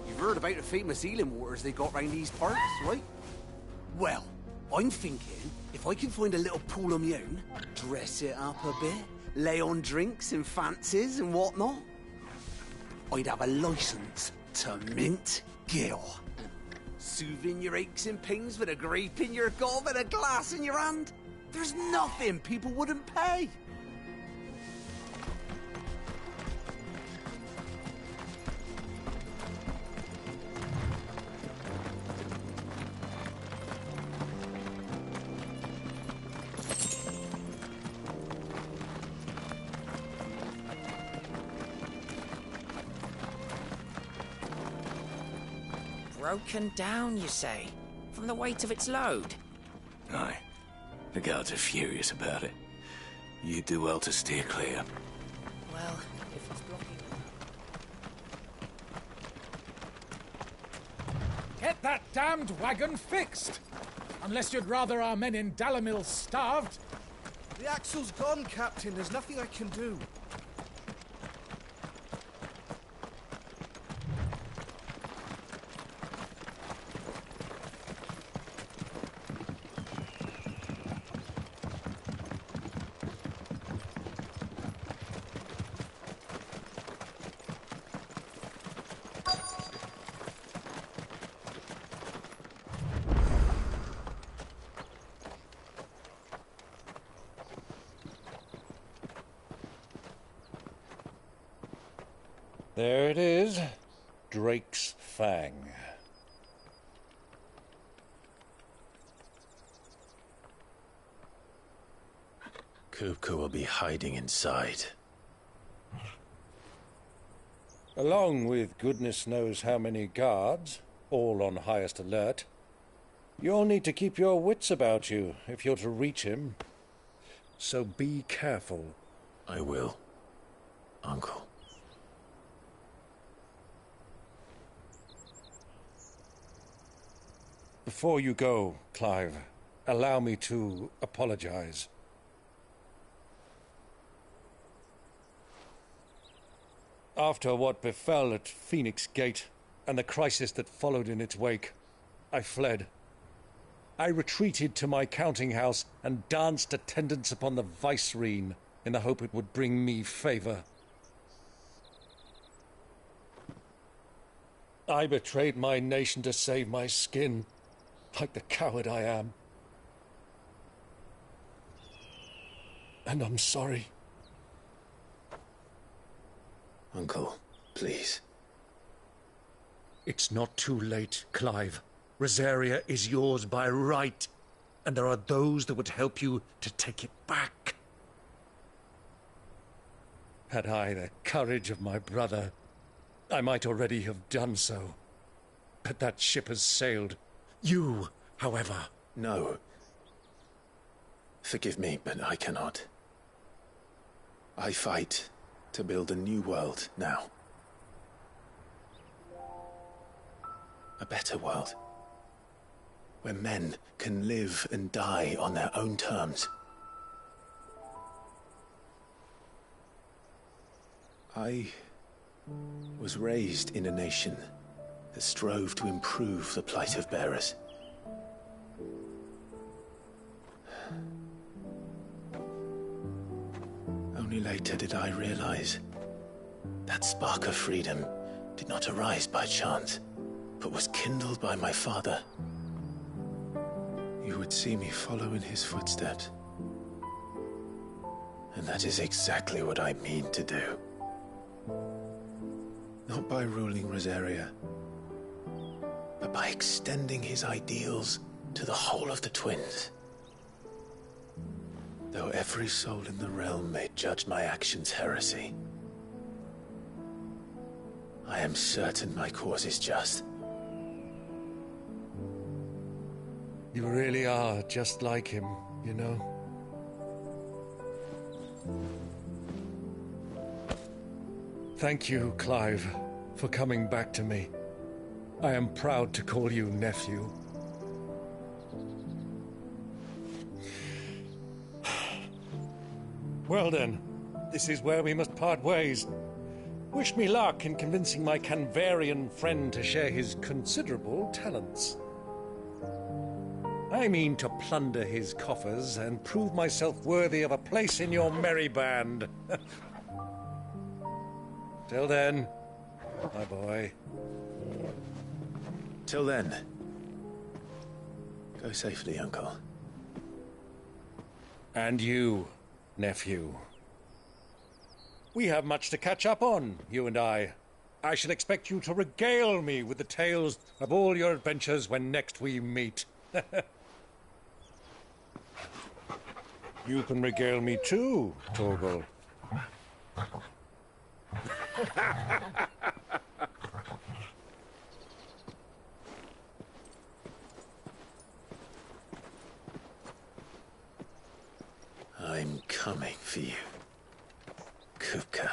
You've heard about the famous Elim waters they got round these parts, right? Well, I'm thinking, if I can find a little pool of my own, dress it up a bit, lay on drinks and fancies and whatnot, I'd have a license to mint Gil. Soothing your aches and pains with a grape in your gob and a glass in your hand. There's nothing people wouldn't pay. Broken down, you say? From the weight of its load? Aye. The guards are furious about it. You do well to steer clear. Well, if it's blocking... Get that damned wagon fixed! Unless you'd rather our men in Dalamil starved. The axle's gone, Captain. There's nothing I can do. There it is. Drake's Fang. Kupka will be hiding inside. Along with goodness knows how many guards, all on highest alert. You'll need to keep your wits about you if you're to reach him. So be careful. I will, Uncle. Before you go, Clive, allow me to apologize. After what befell at Phoenix Gate and the crisis that followed in its wake, I fled. I retreated to my counting house and danced attendance upon the vicereine in the hope it would bring me favor. I betrayed my nation to save my skin, like the coward I am. And I'm sorry. Uncle, please. It's not too late, Clive. Rosaria is yours by right, and there are those that would help you to take it back. Had I the courage of my brother, I might already have done so. But that ship has sailed. You, however... No. Forgive me, but I cannot. I fight to build a new world now. A better world. Where men can live and die on their own terms. I was raised in a nation that strove to improve the plight of bearers. Only later did I realize that spark of freedom did not arise by chance, but was kindled by my father. You would see me follow in his footsteps. And that is exactly what I mean to do. Not by ruling Rosaria, but by extending his ideals to the whole of the Twins. Though every soul in the realm may judge my actions heresy, I am certain my cause is just. You really are just like him, you know. Thank you, Clive, for coming back to me. I am proud to call you nephew. Well then, this is where we must part ways. Wish me luck in convincing my Canvarian friend to share his considerable talents. I mean to plunder his coffers and prove myself worthy of a place in your merry band. Till then, my boy. Till then, go safely, Uncle. And you, nephew. We have much to catch up on, you and I. I shall expect you to regale me with the tales of all your adventures when next we meet. You can regale me too, Torgal. I'm coming for you, Kupka.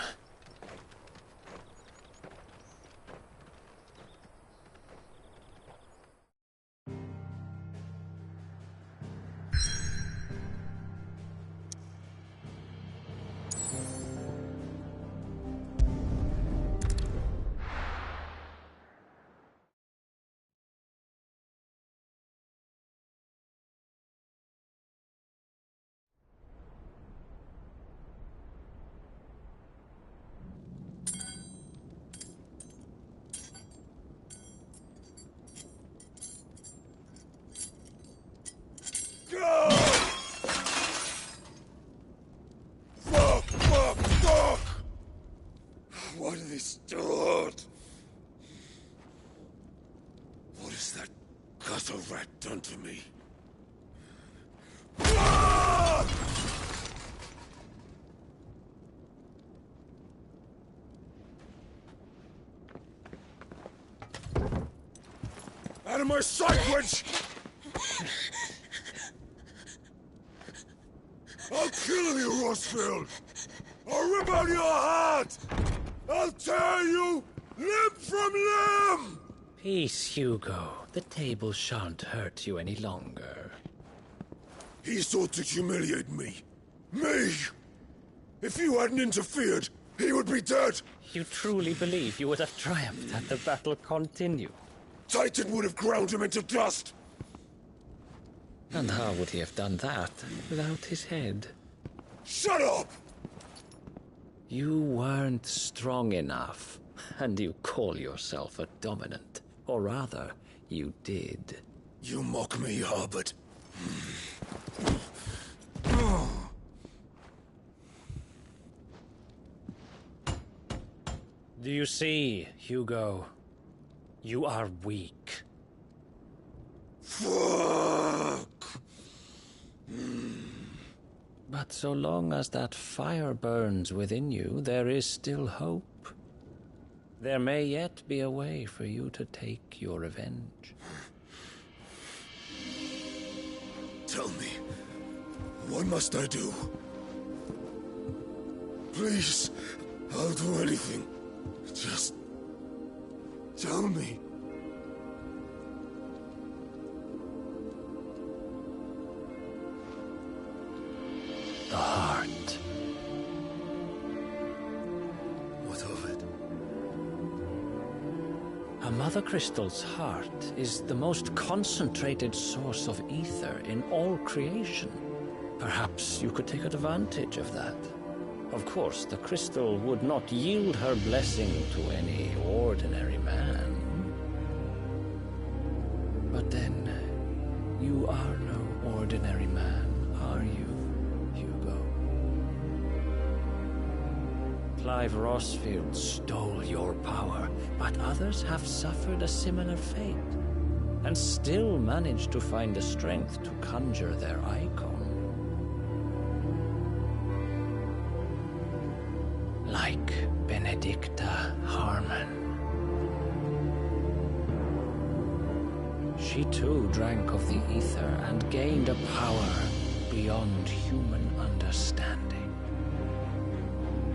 What a rat done to me. Out of my sight, wench! I'll kill you, Rosfield! I'll rip out your heart! I'll tear you limb from limb! Peace, Hugo. The table shan't hurt you any longer. He sought to humiliate me. Me! If you hadn't interfered, he would be dead! You truly believe you would have triumphed had the battle continued? Titan would have ground him into dust! And how would he have done that without his head? Shut up! You weren't strong enough, and you call yourself a dominant. Or rather, you did. You mock me, Harbert. Do you see, Hugo? You are weak. Fuck! But so long as that fire burns within you, there is still hope. There may yet be a way for you to take your revenge. Tell me, what must I do? Please, I'll do anything. Just tell me. The heart. What of it? A Mother Crystal's heart is the most concentrated source of ether in all creation. Perhaps you could take advantage of that. Of course, the crystal would not yield her blessing to any ordinary man. But then, you are no ordinary man, are you, Hugo? Clive Rosfield stole your power, but others have suffered a similar fate, and still managed to find the strength to conjure their icon. Like Benedicta Harmon. She too drank of the ether and gained a power beyond human understanding.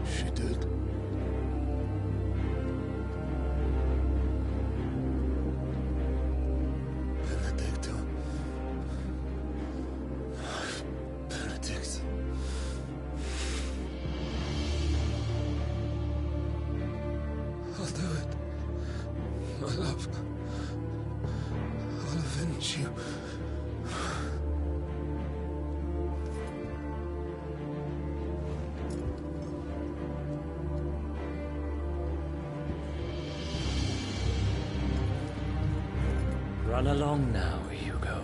She did. Benedicta. Benedict. I'll do it. My love. I'll avenge you. Run along now, Hugo.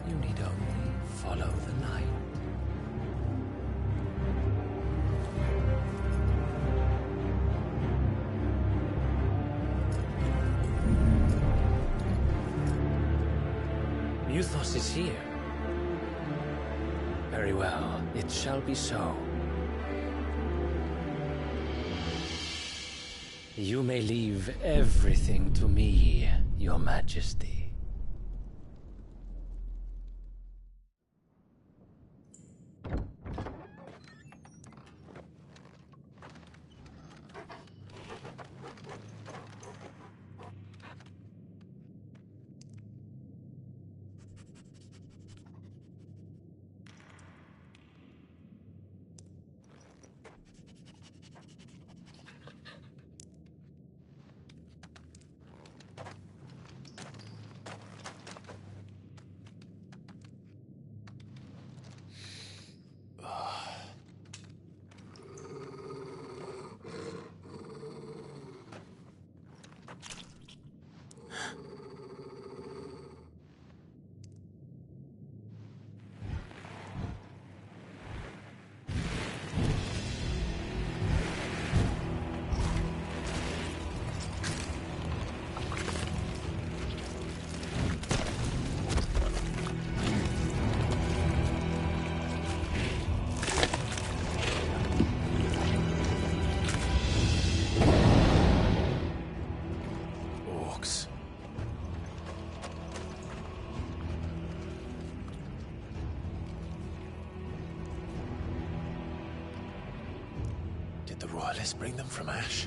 You need only follow the light. Muthos is here. Very well, it shall be so. You may leave everything to me, Your Majesty. the royalists bring them from Ash?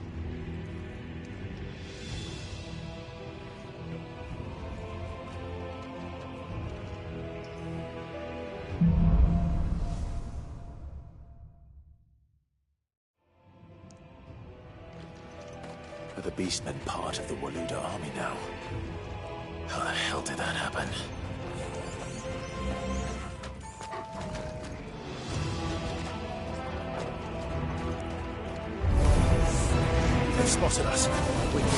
Are the Beastmen part of the Waluda army now? How the hell did that happen? They've spotted us. We need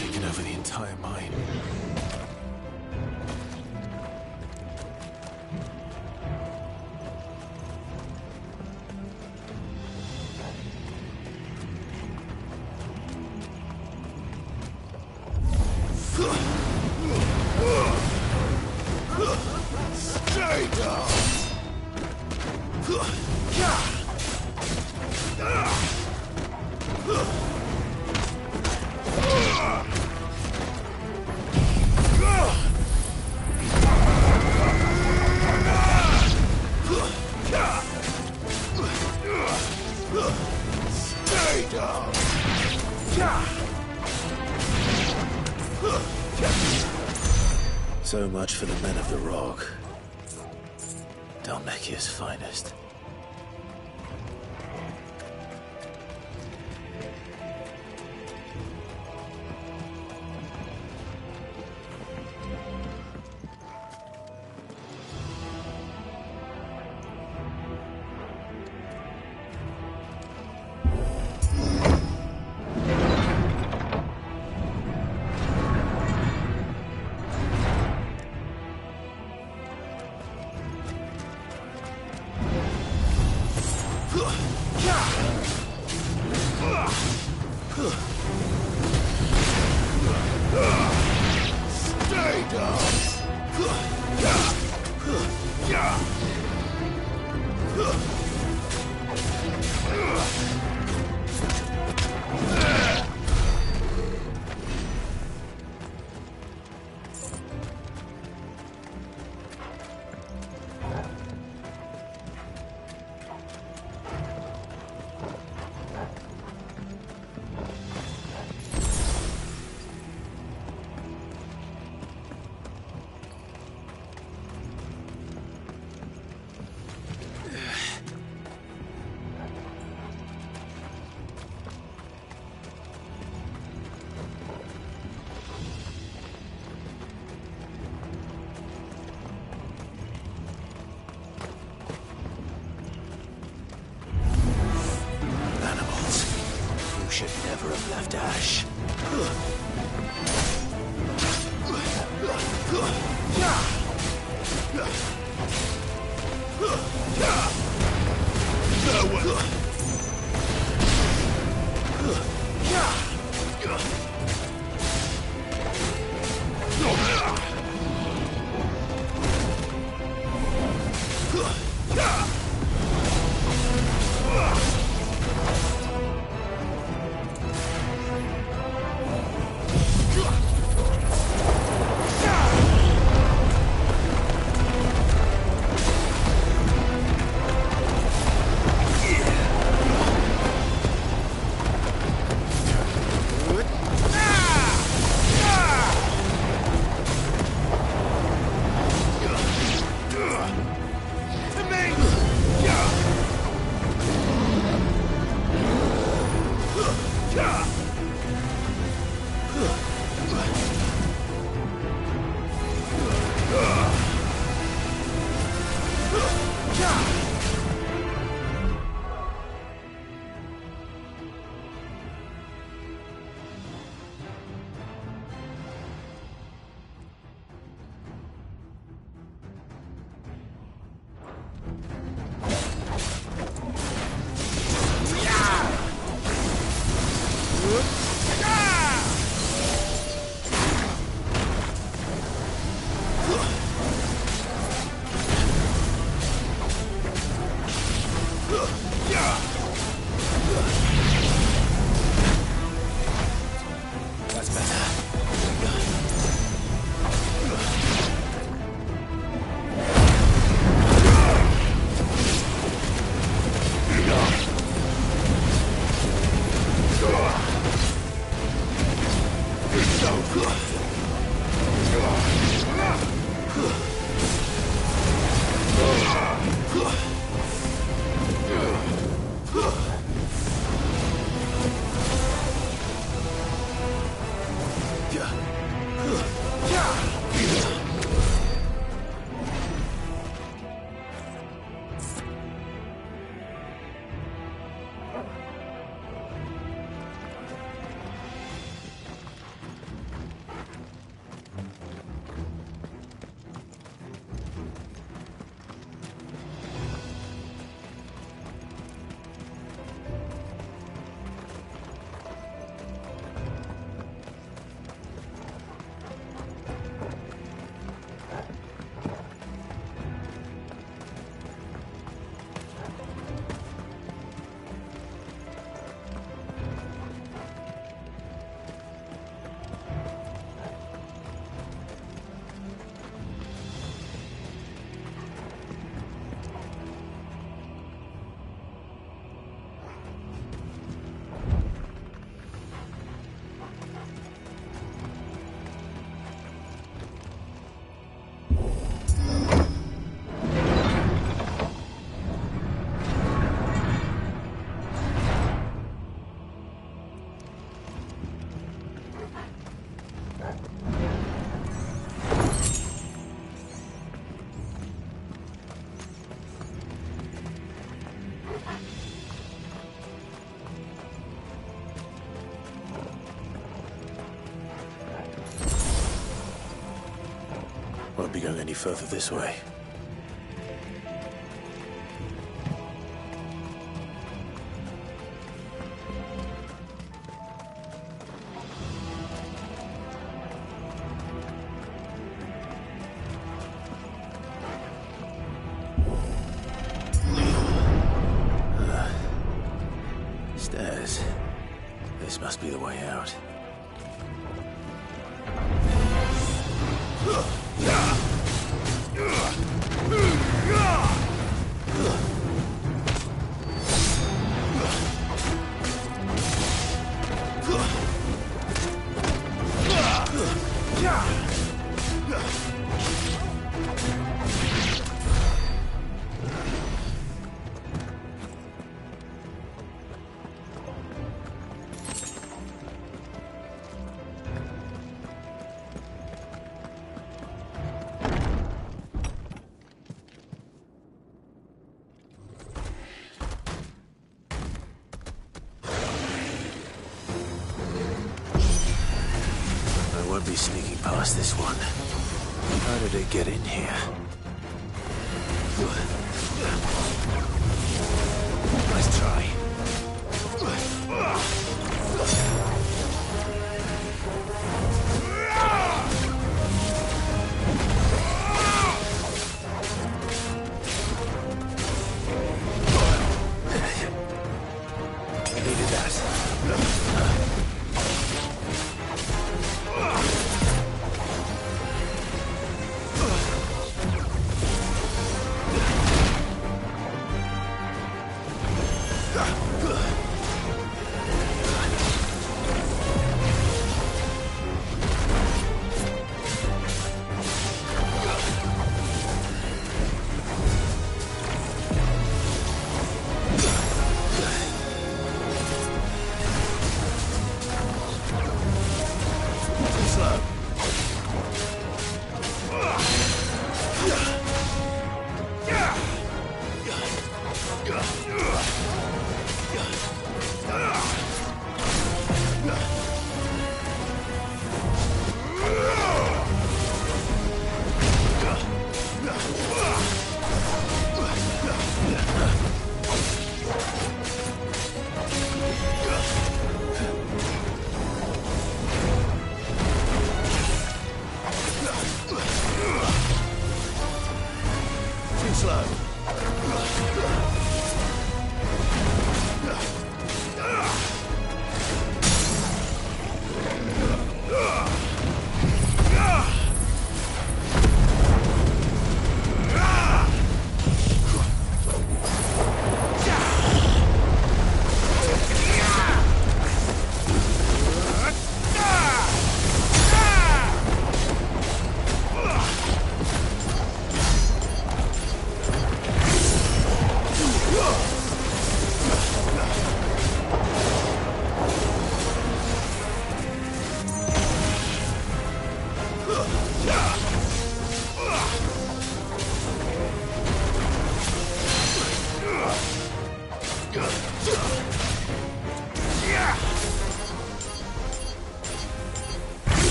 taken over the entire mine. Stay down! Stay down! So much for the men of the Rock. Dhalmekia's finest. Stay down! Should never have left Ash. Yeah. Won't be going any further this way. Stairs. This must be the way out. Be sneaking past this one. How did it get in here? Nice try. Needed that.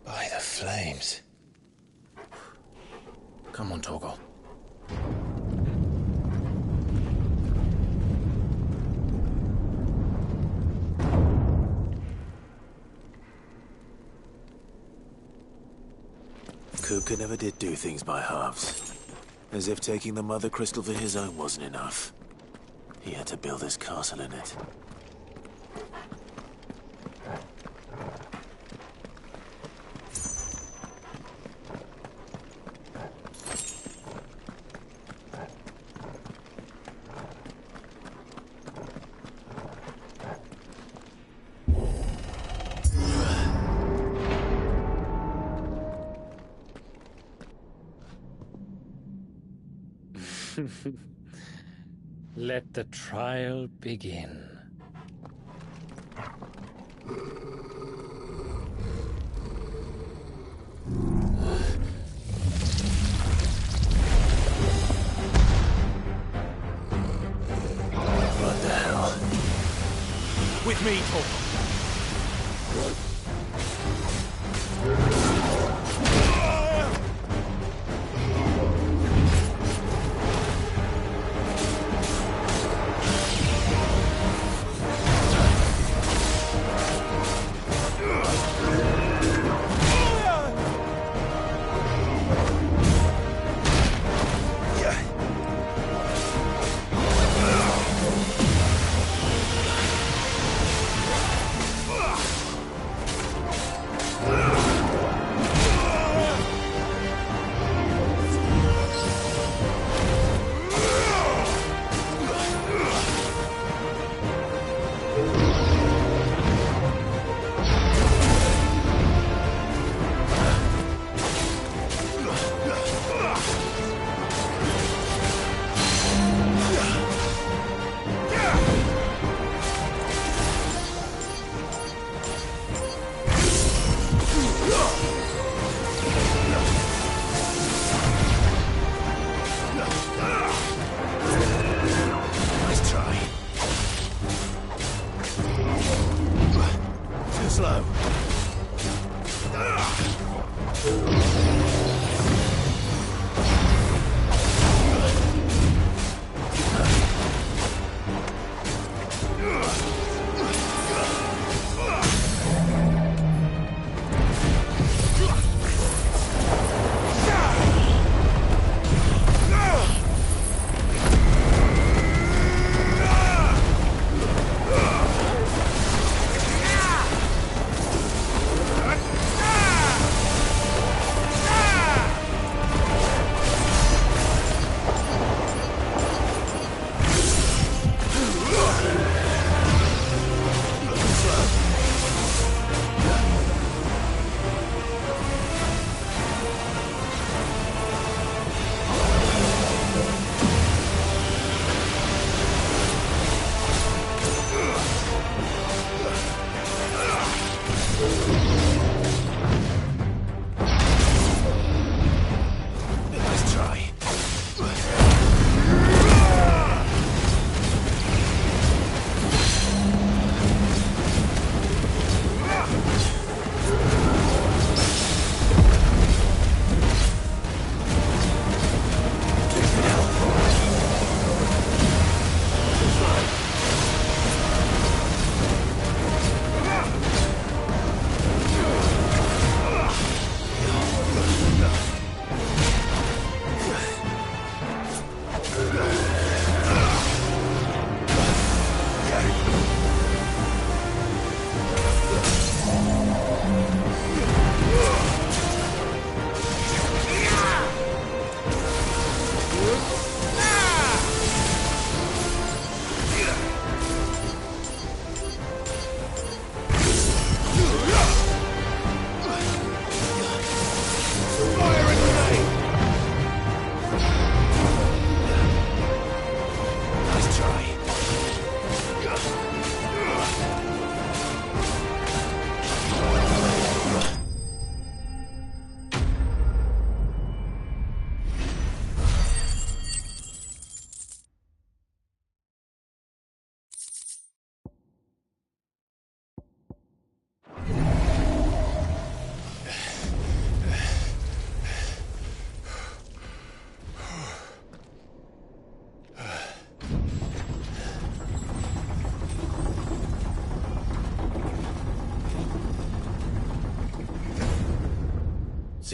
By the flames. Come on, Torgal. Kupka never did do things by halves. As if taking the Mother Crystal for his own wasn't enough. He had to build his castle in it. Let the trial begin. What the hell? With me, Torgal.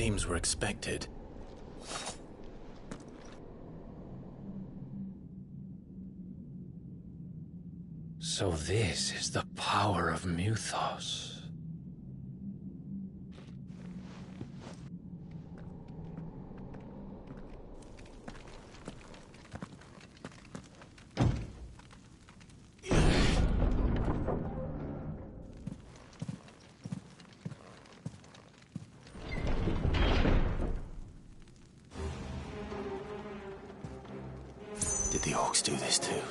seems were expected. So this is the power of Muthos. Did the orcs do this too?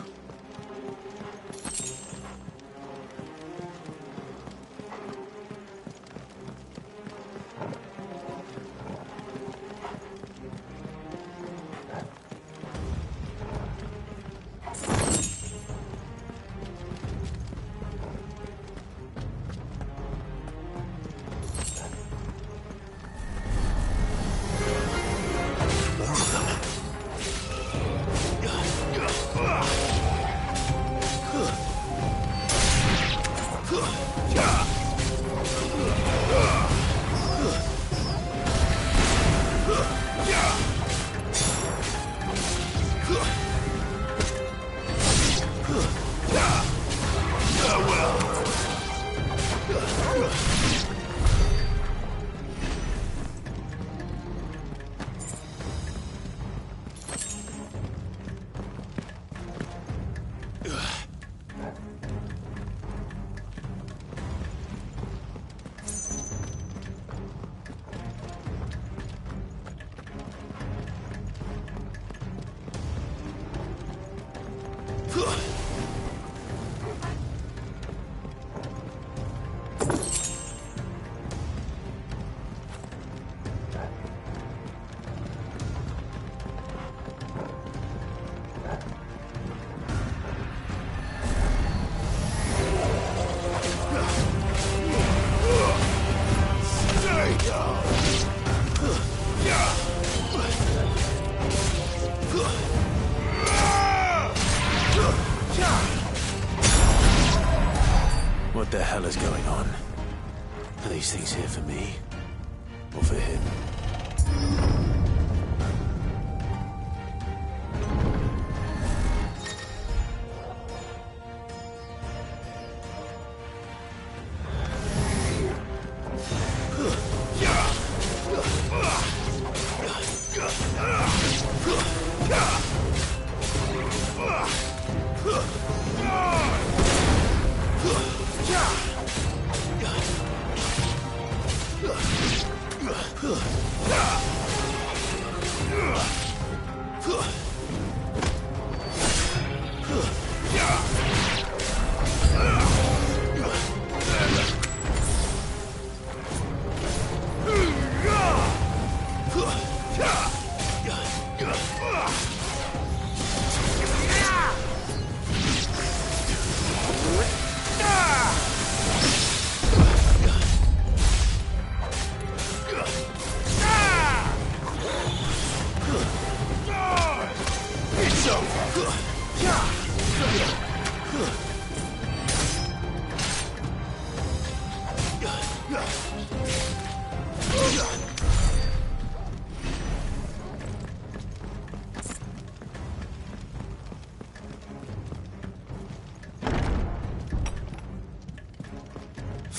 What the hell is going on? Are these things here for me? Or for him?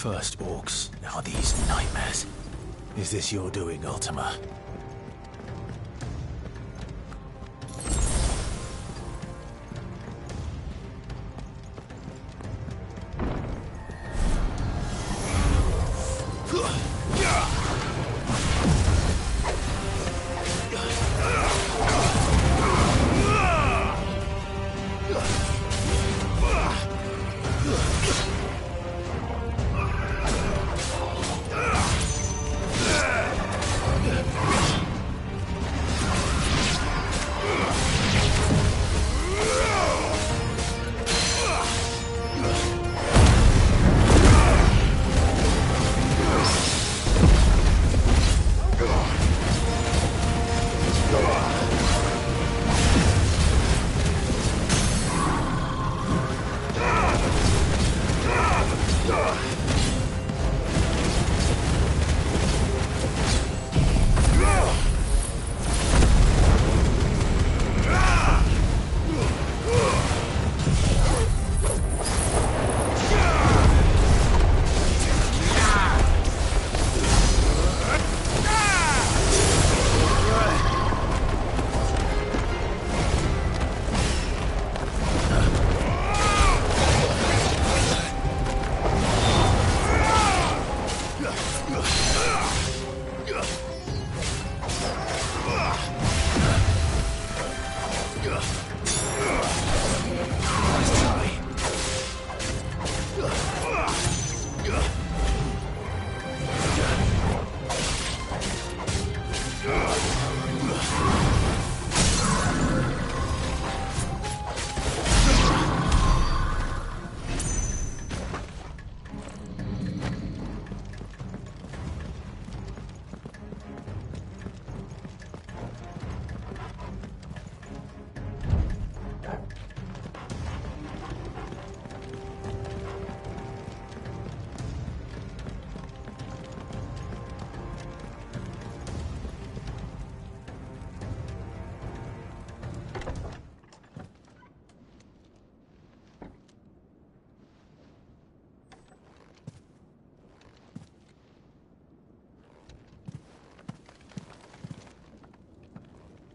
First orcs, now these nightmares. Is this your doing, Ultima?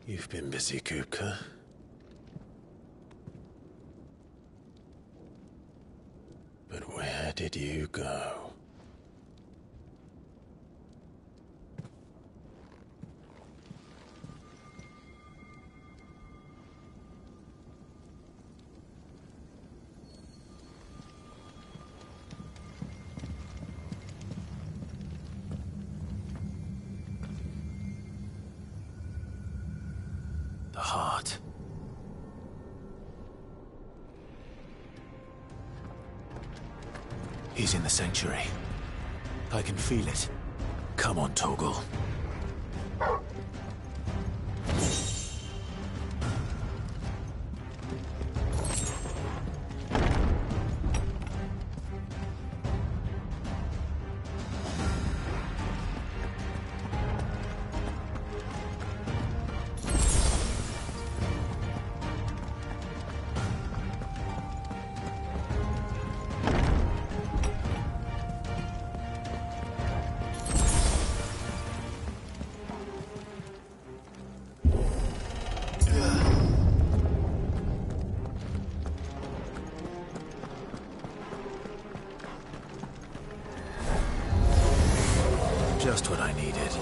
You've been busy, Kupka. But where did you go? The heart. He's in the sanctuary. I can feel it. Come on, Torgal. Just what I needed.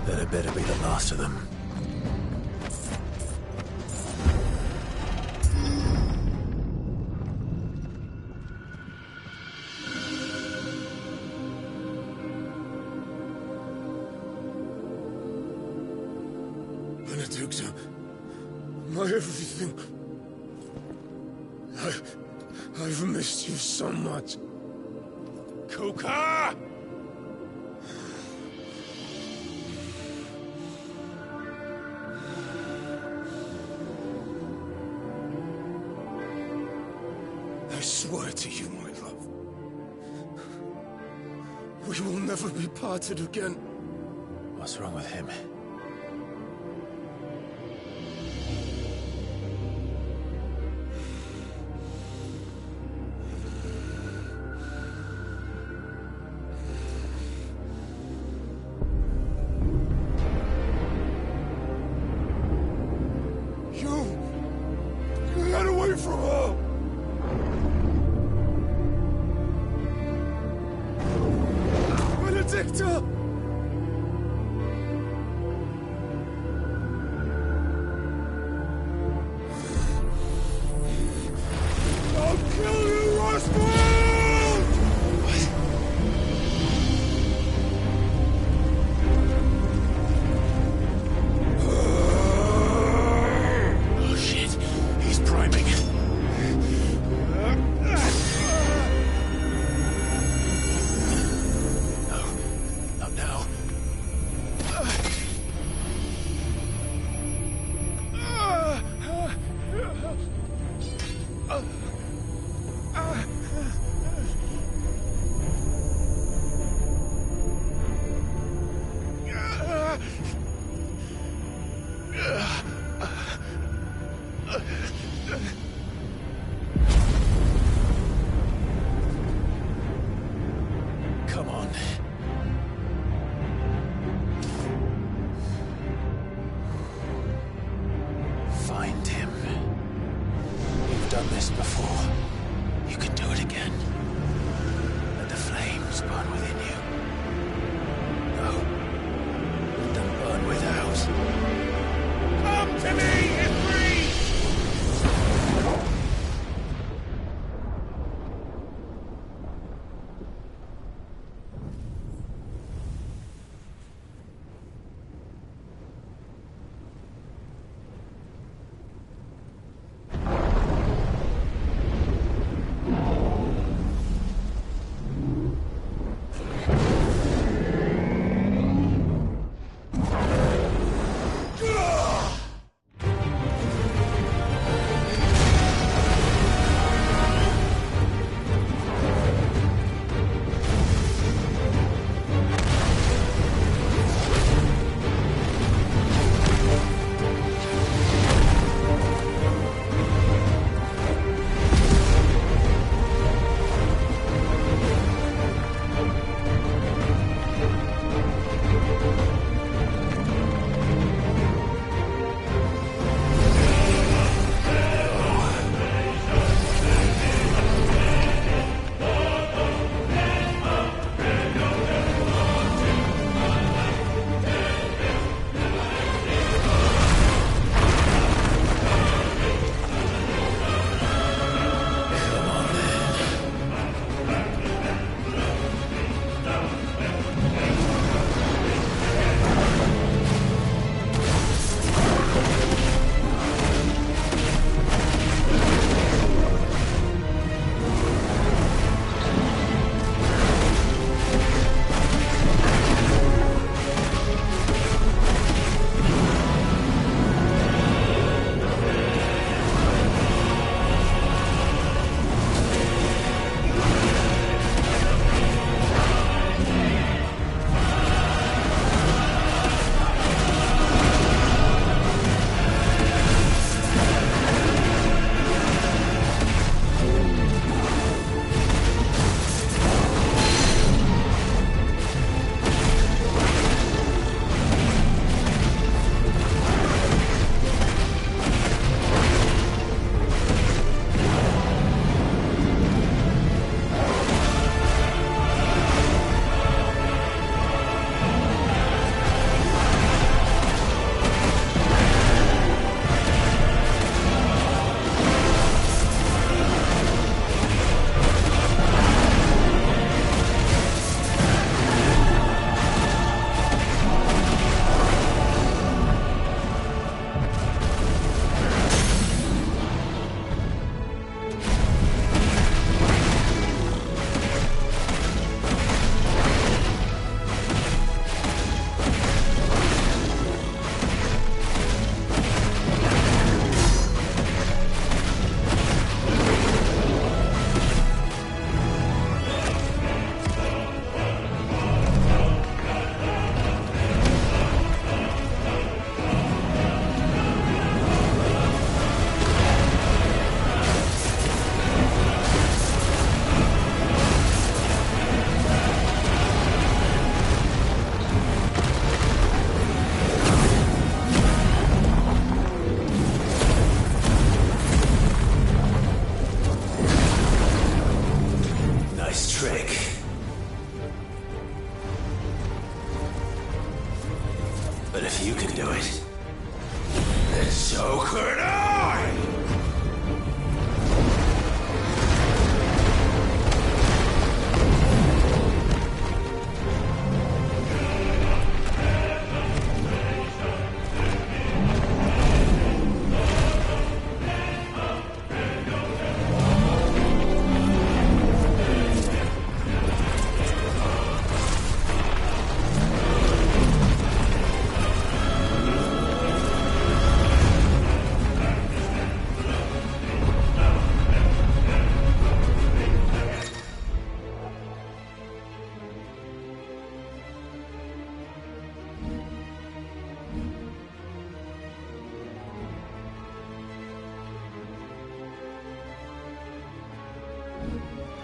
That had better be the last of them. Benedikta, my everything. I've missed you so much. Kupka! I swear to you, my love, we will never be parted again. What's wrong with him? You got away from her! Benedikta! Come on. Find him. You've done this before. You can do it again. Let the flames burn within you. No. Let them burn without. Come to me, Ifrit!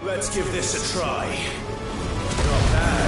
Let's give this a try. Not bad.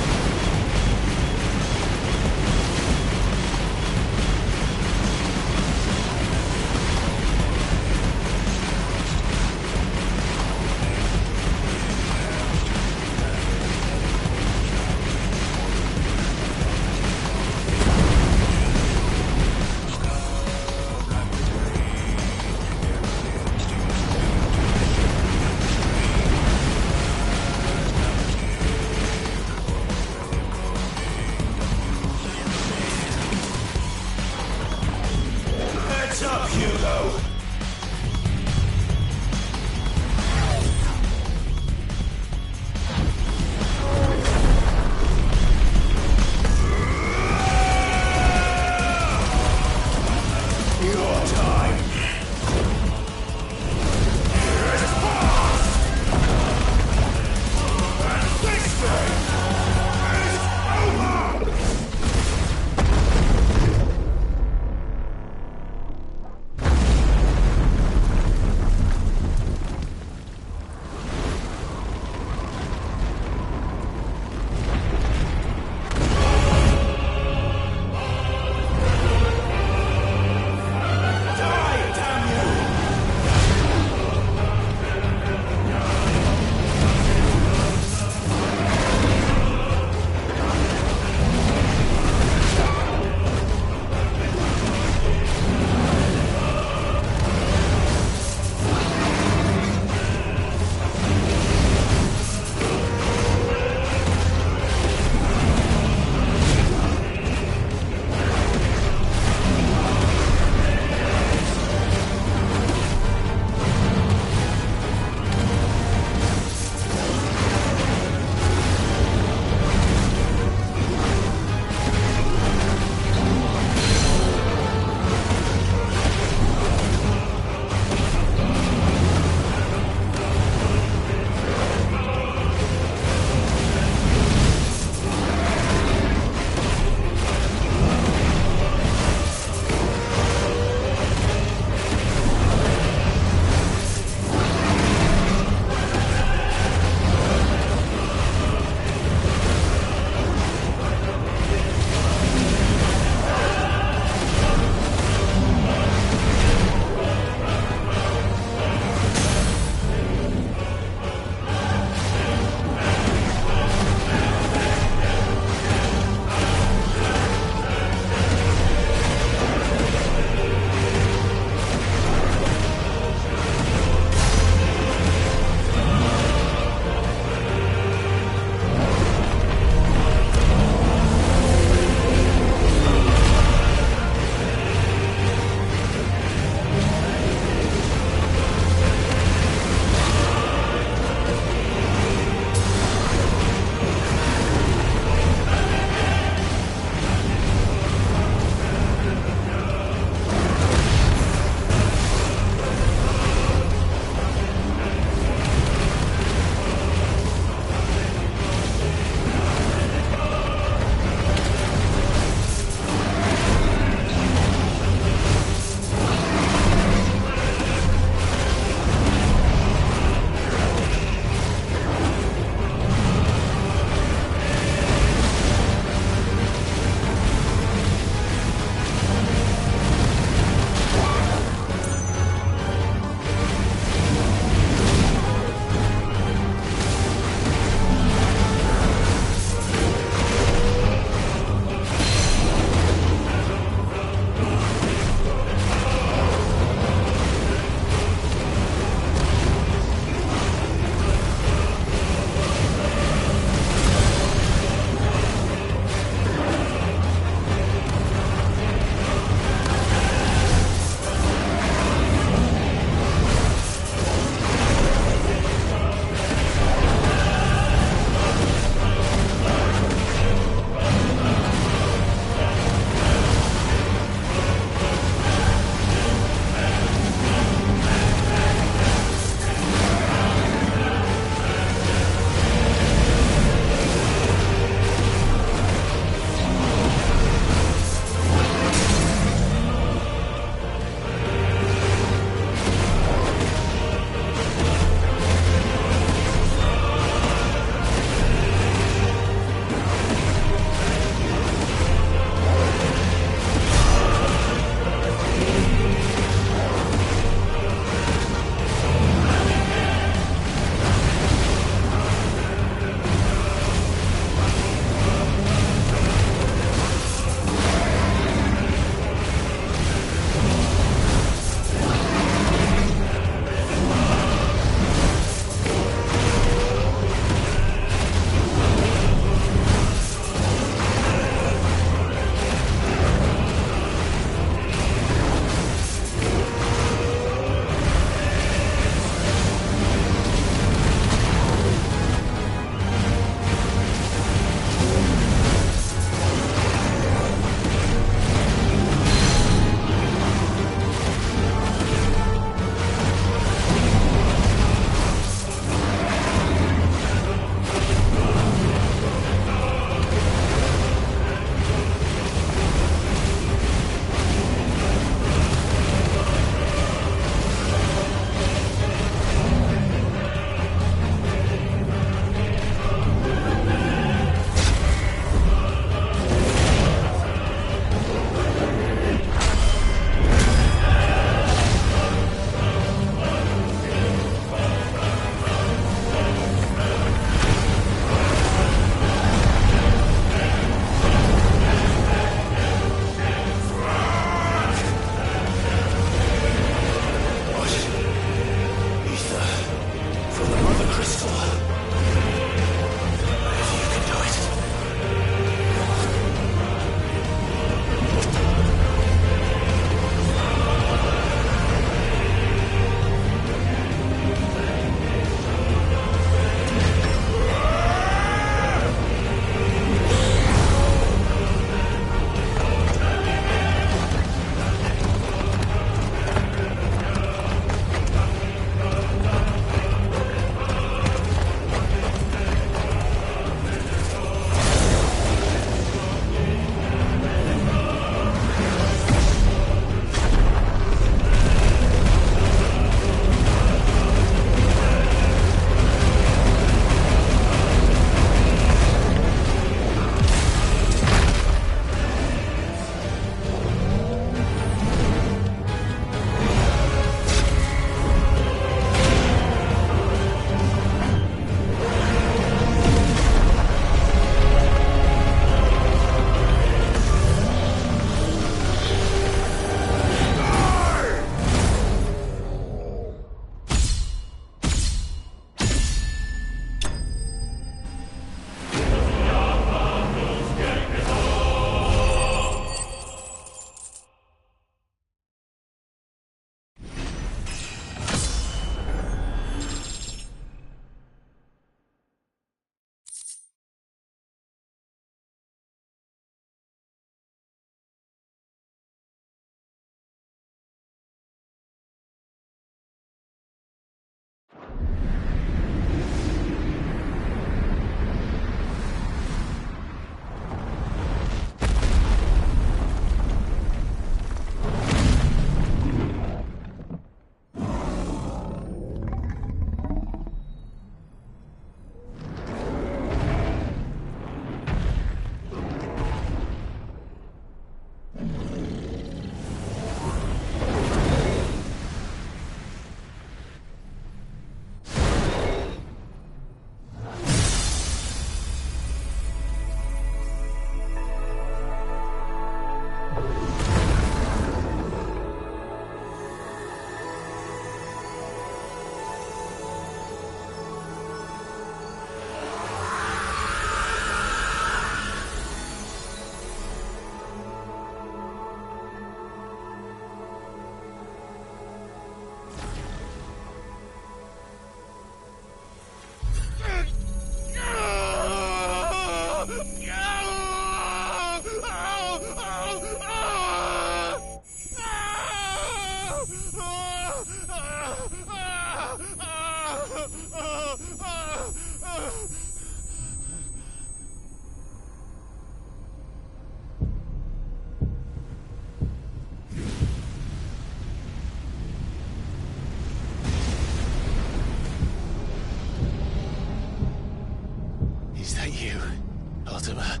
Mortimer.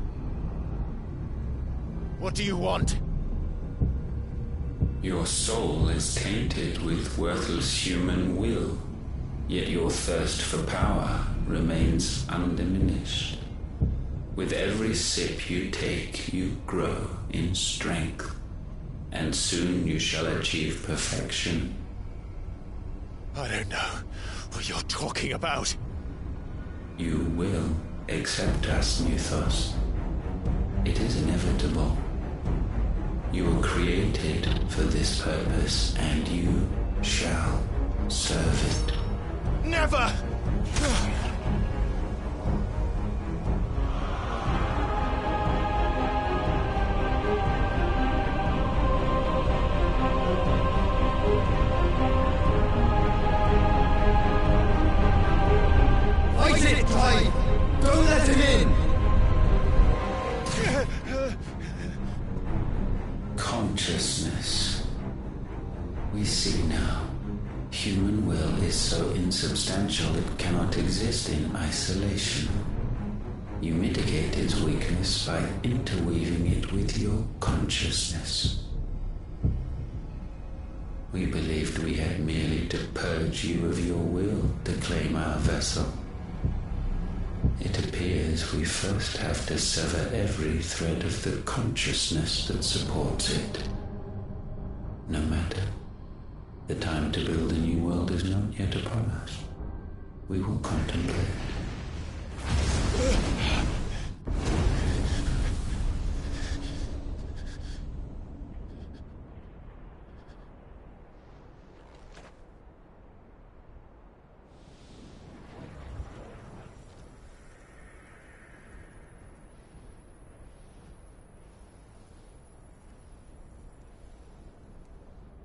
What do you want? Your soul is tainted with worthless human will, yet your thirst for power remains undiminished. With every sip you take, you grow in strength, and soon you shall achieve perfection. I don't know what you're talking about. You will accept us, Mythos. It is inevitable. You were created for this purpose, and you shall serve it. Never! Fight it, Clive! Don't let him in! Consciousness. We see now. Human will is so insubstantial it cannot exist in isolation. You mitigate its weakness by interweaving it with your consciousness. We believed we had merely to purge you of your will to claim our vessel. It appears we first have to sever every thread of the consciousness that supports it. No matter. The time to build a new world is not yet upon us. We will contemplate.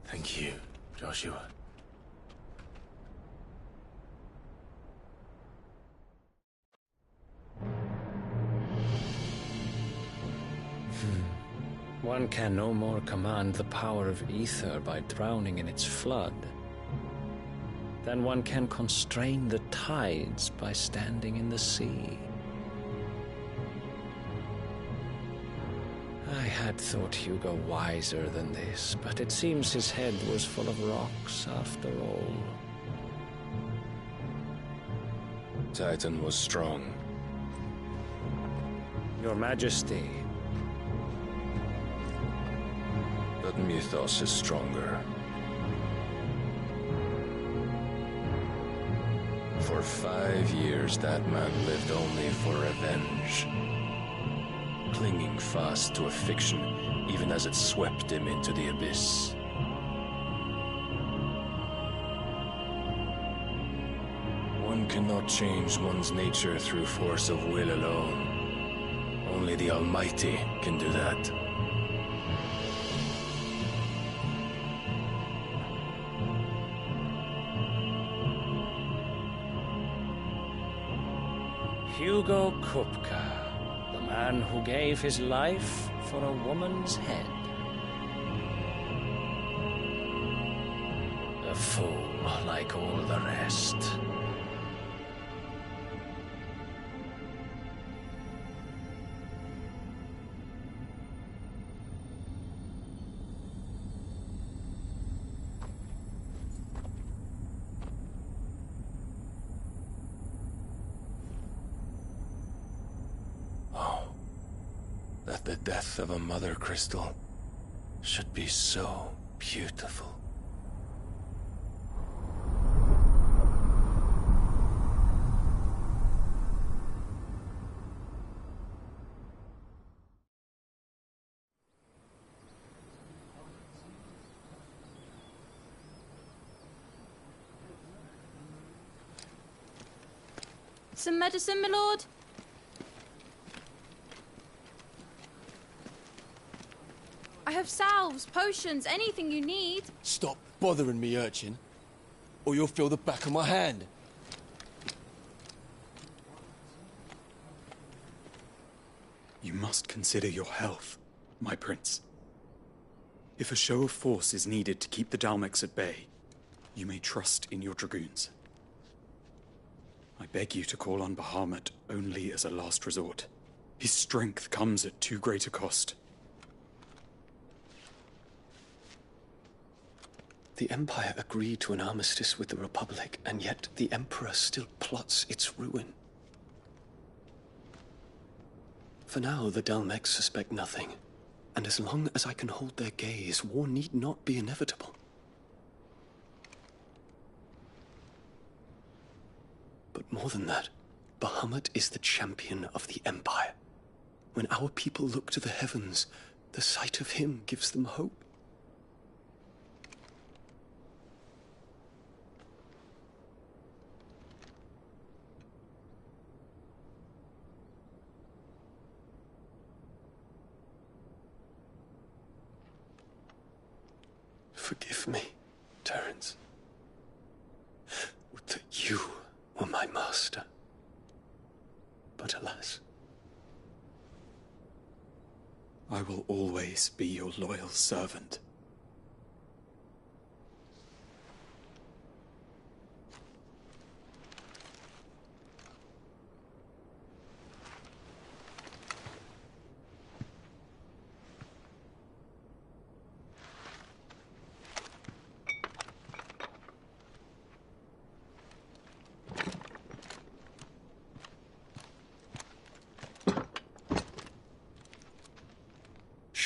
Thank you, Joshua. One can no more command the power of ether by drowning in its flood than one can constrain the tides by standing in the sea. I had thought Hugo wiser than this, but it seems his head was full of rocks after all. Titan was strong. Your Majesty. But Mythos is stronger. For 5 years, that man lived only for revenge. Clinging fast to a fiction, even as it swept him into the abyss. One cannot change one's nature through force of will alone. Only the Almighty can do that. Hugo Kupka, the man who gave his life for a woman's head. A fool like all the rest. That the death of a mother crystal should be so beautiful. Some medicine, my lord? I have salves, potions, anything you need. Stop bothering me, urchin, or you'll feel the back of my hand. You must consider your health, my prince. If a show of force is needed to keep the Dalmex at bay, you may trust in your dragoons. I beg you to call on Bahamut only as a last resort. His strength comes at too great a cost. The Empire agreed to an armistice with the Republic, and yet the Emperor still plots its ruin. For now, the Dalmex suspect nothing, and as long as I can hold their gaze, war need not be inevitable. But more than that, Bahamut is the champion of the Empire. When our people look to the heavens, the sight of him gives them hope. Forgive me, Terence. Would that you were my master. But alas. I will always be your loyal servant.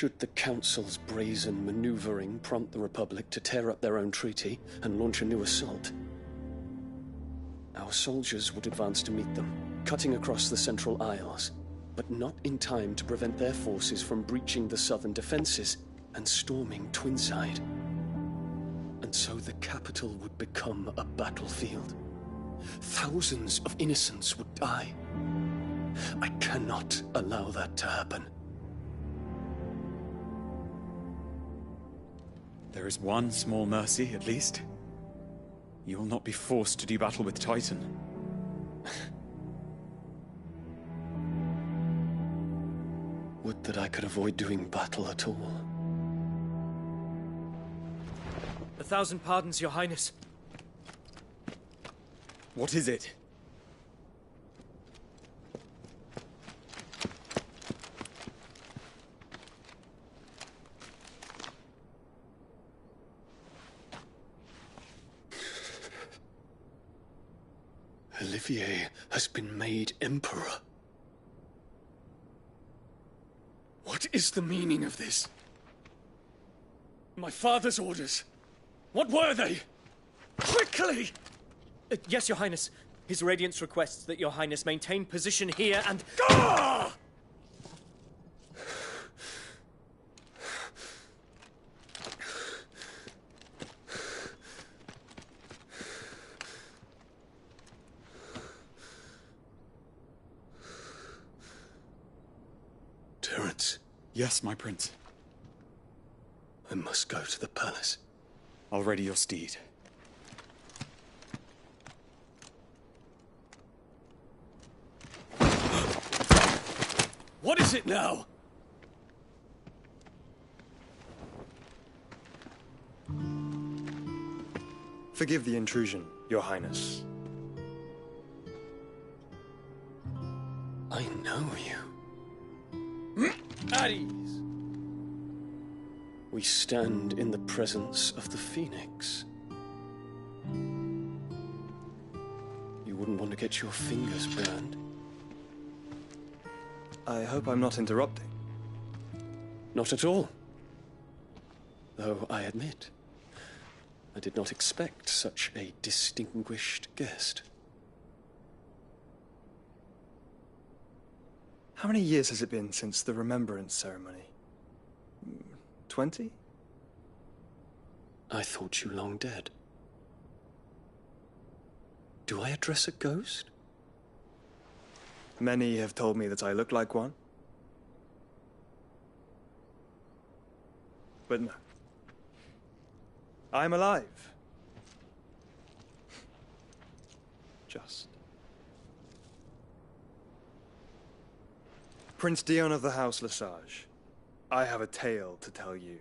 Should the Council's brazen maneuvering prompt the Republic to tear up their own treaty and launch a new assault, our soldiers would advance to meet them, cutting across the Central Isles, but not in time to prevent their forces from breaching the southern defenses and storming Twinside. And so the capital would become a battlefield. Thousands of innocents would die. I cannot allow that to happen. There is one small mercy, at least. You will not be forced to do battle with Titan. Would that I could avoid doing battle at all. 1,000 pardons, Your Highness. What is it? Olivier has been made Emperor. What is the meaning of this? My father's orders. What were they? Quickly! Yes, Your Highness. His Radiance requests that Your Highness maintain position here and... Ah! Terence. Yes, my prince. I must go to the palace. I'll ready your steed. What is it now? Forgive the intrusion, Your Highness. I know you. At ease. We stand in the presence of the Phoenix. You wouldn't want to get your fingers burned. I hope I'm not interrupting. Not at all. Though I admit, I did not expect such a distinguished guest. How many years has it been since the Remembrance ceremony? 20? I thought you long dead. Do I address a ghost? Many have told me that I look like one. But no. I'm alive. Just. Prince Dion of the House Lesage, I have a tale to tell you.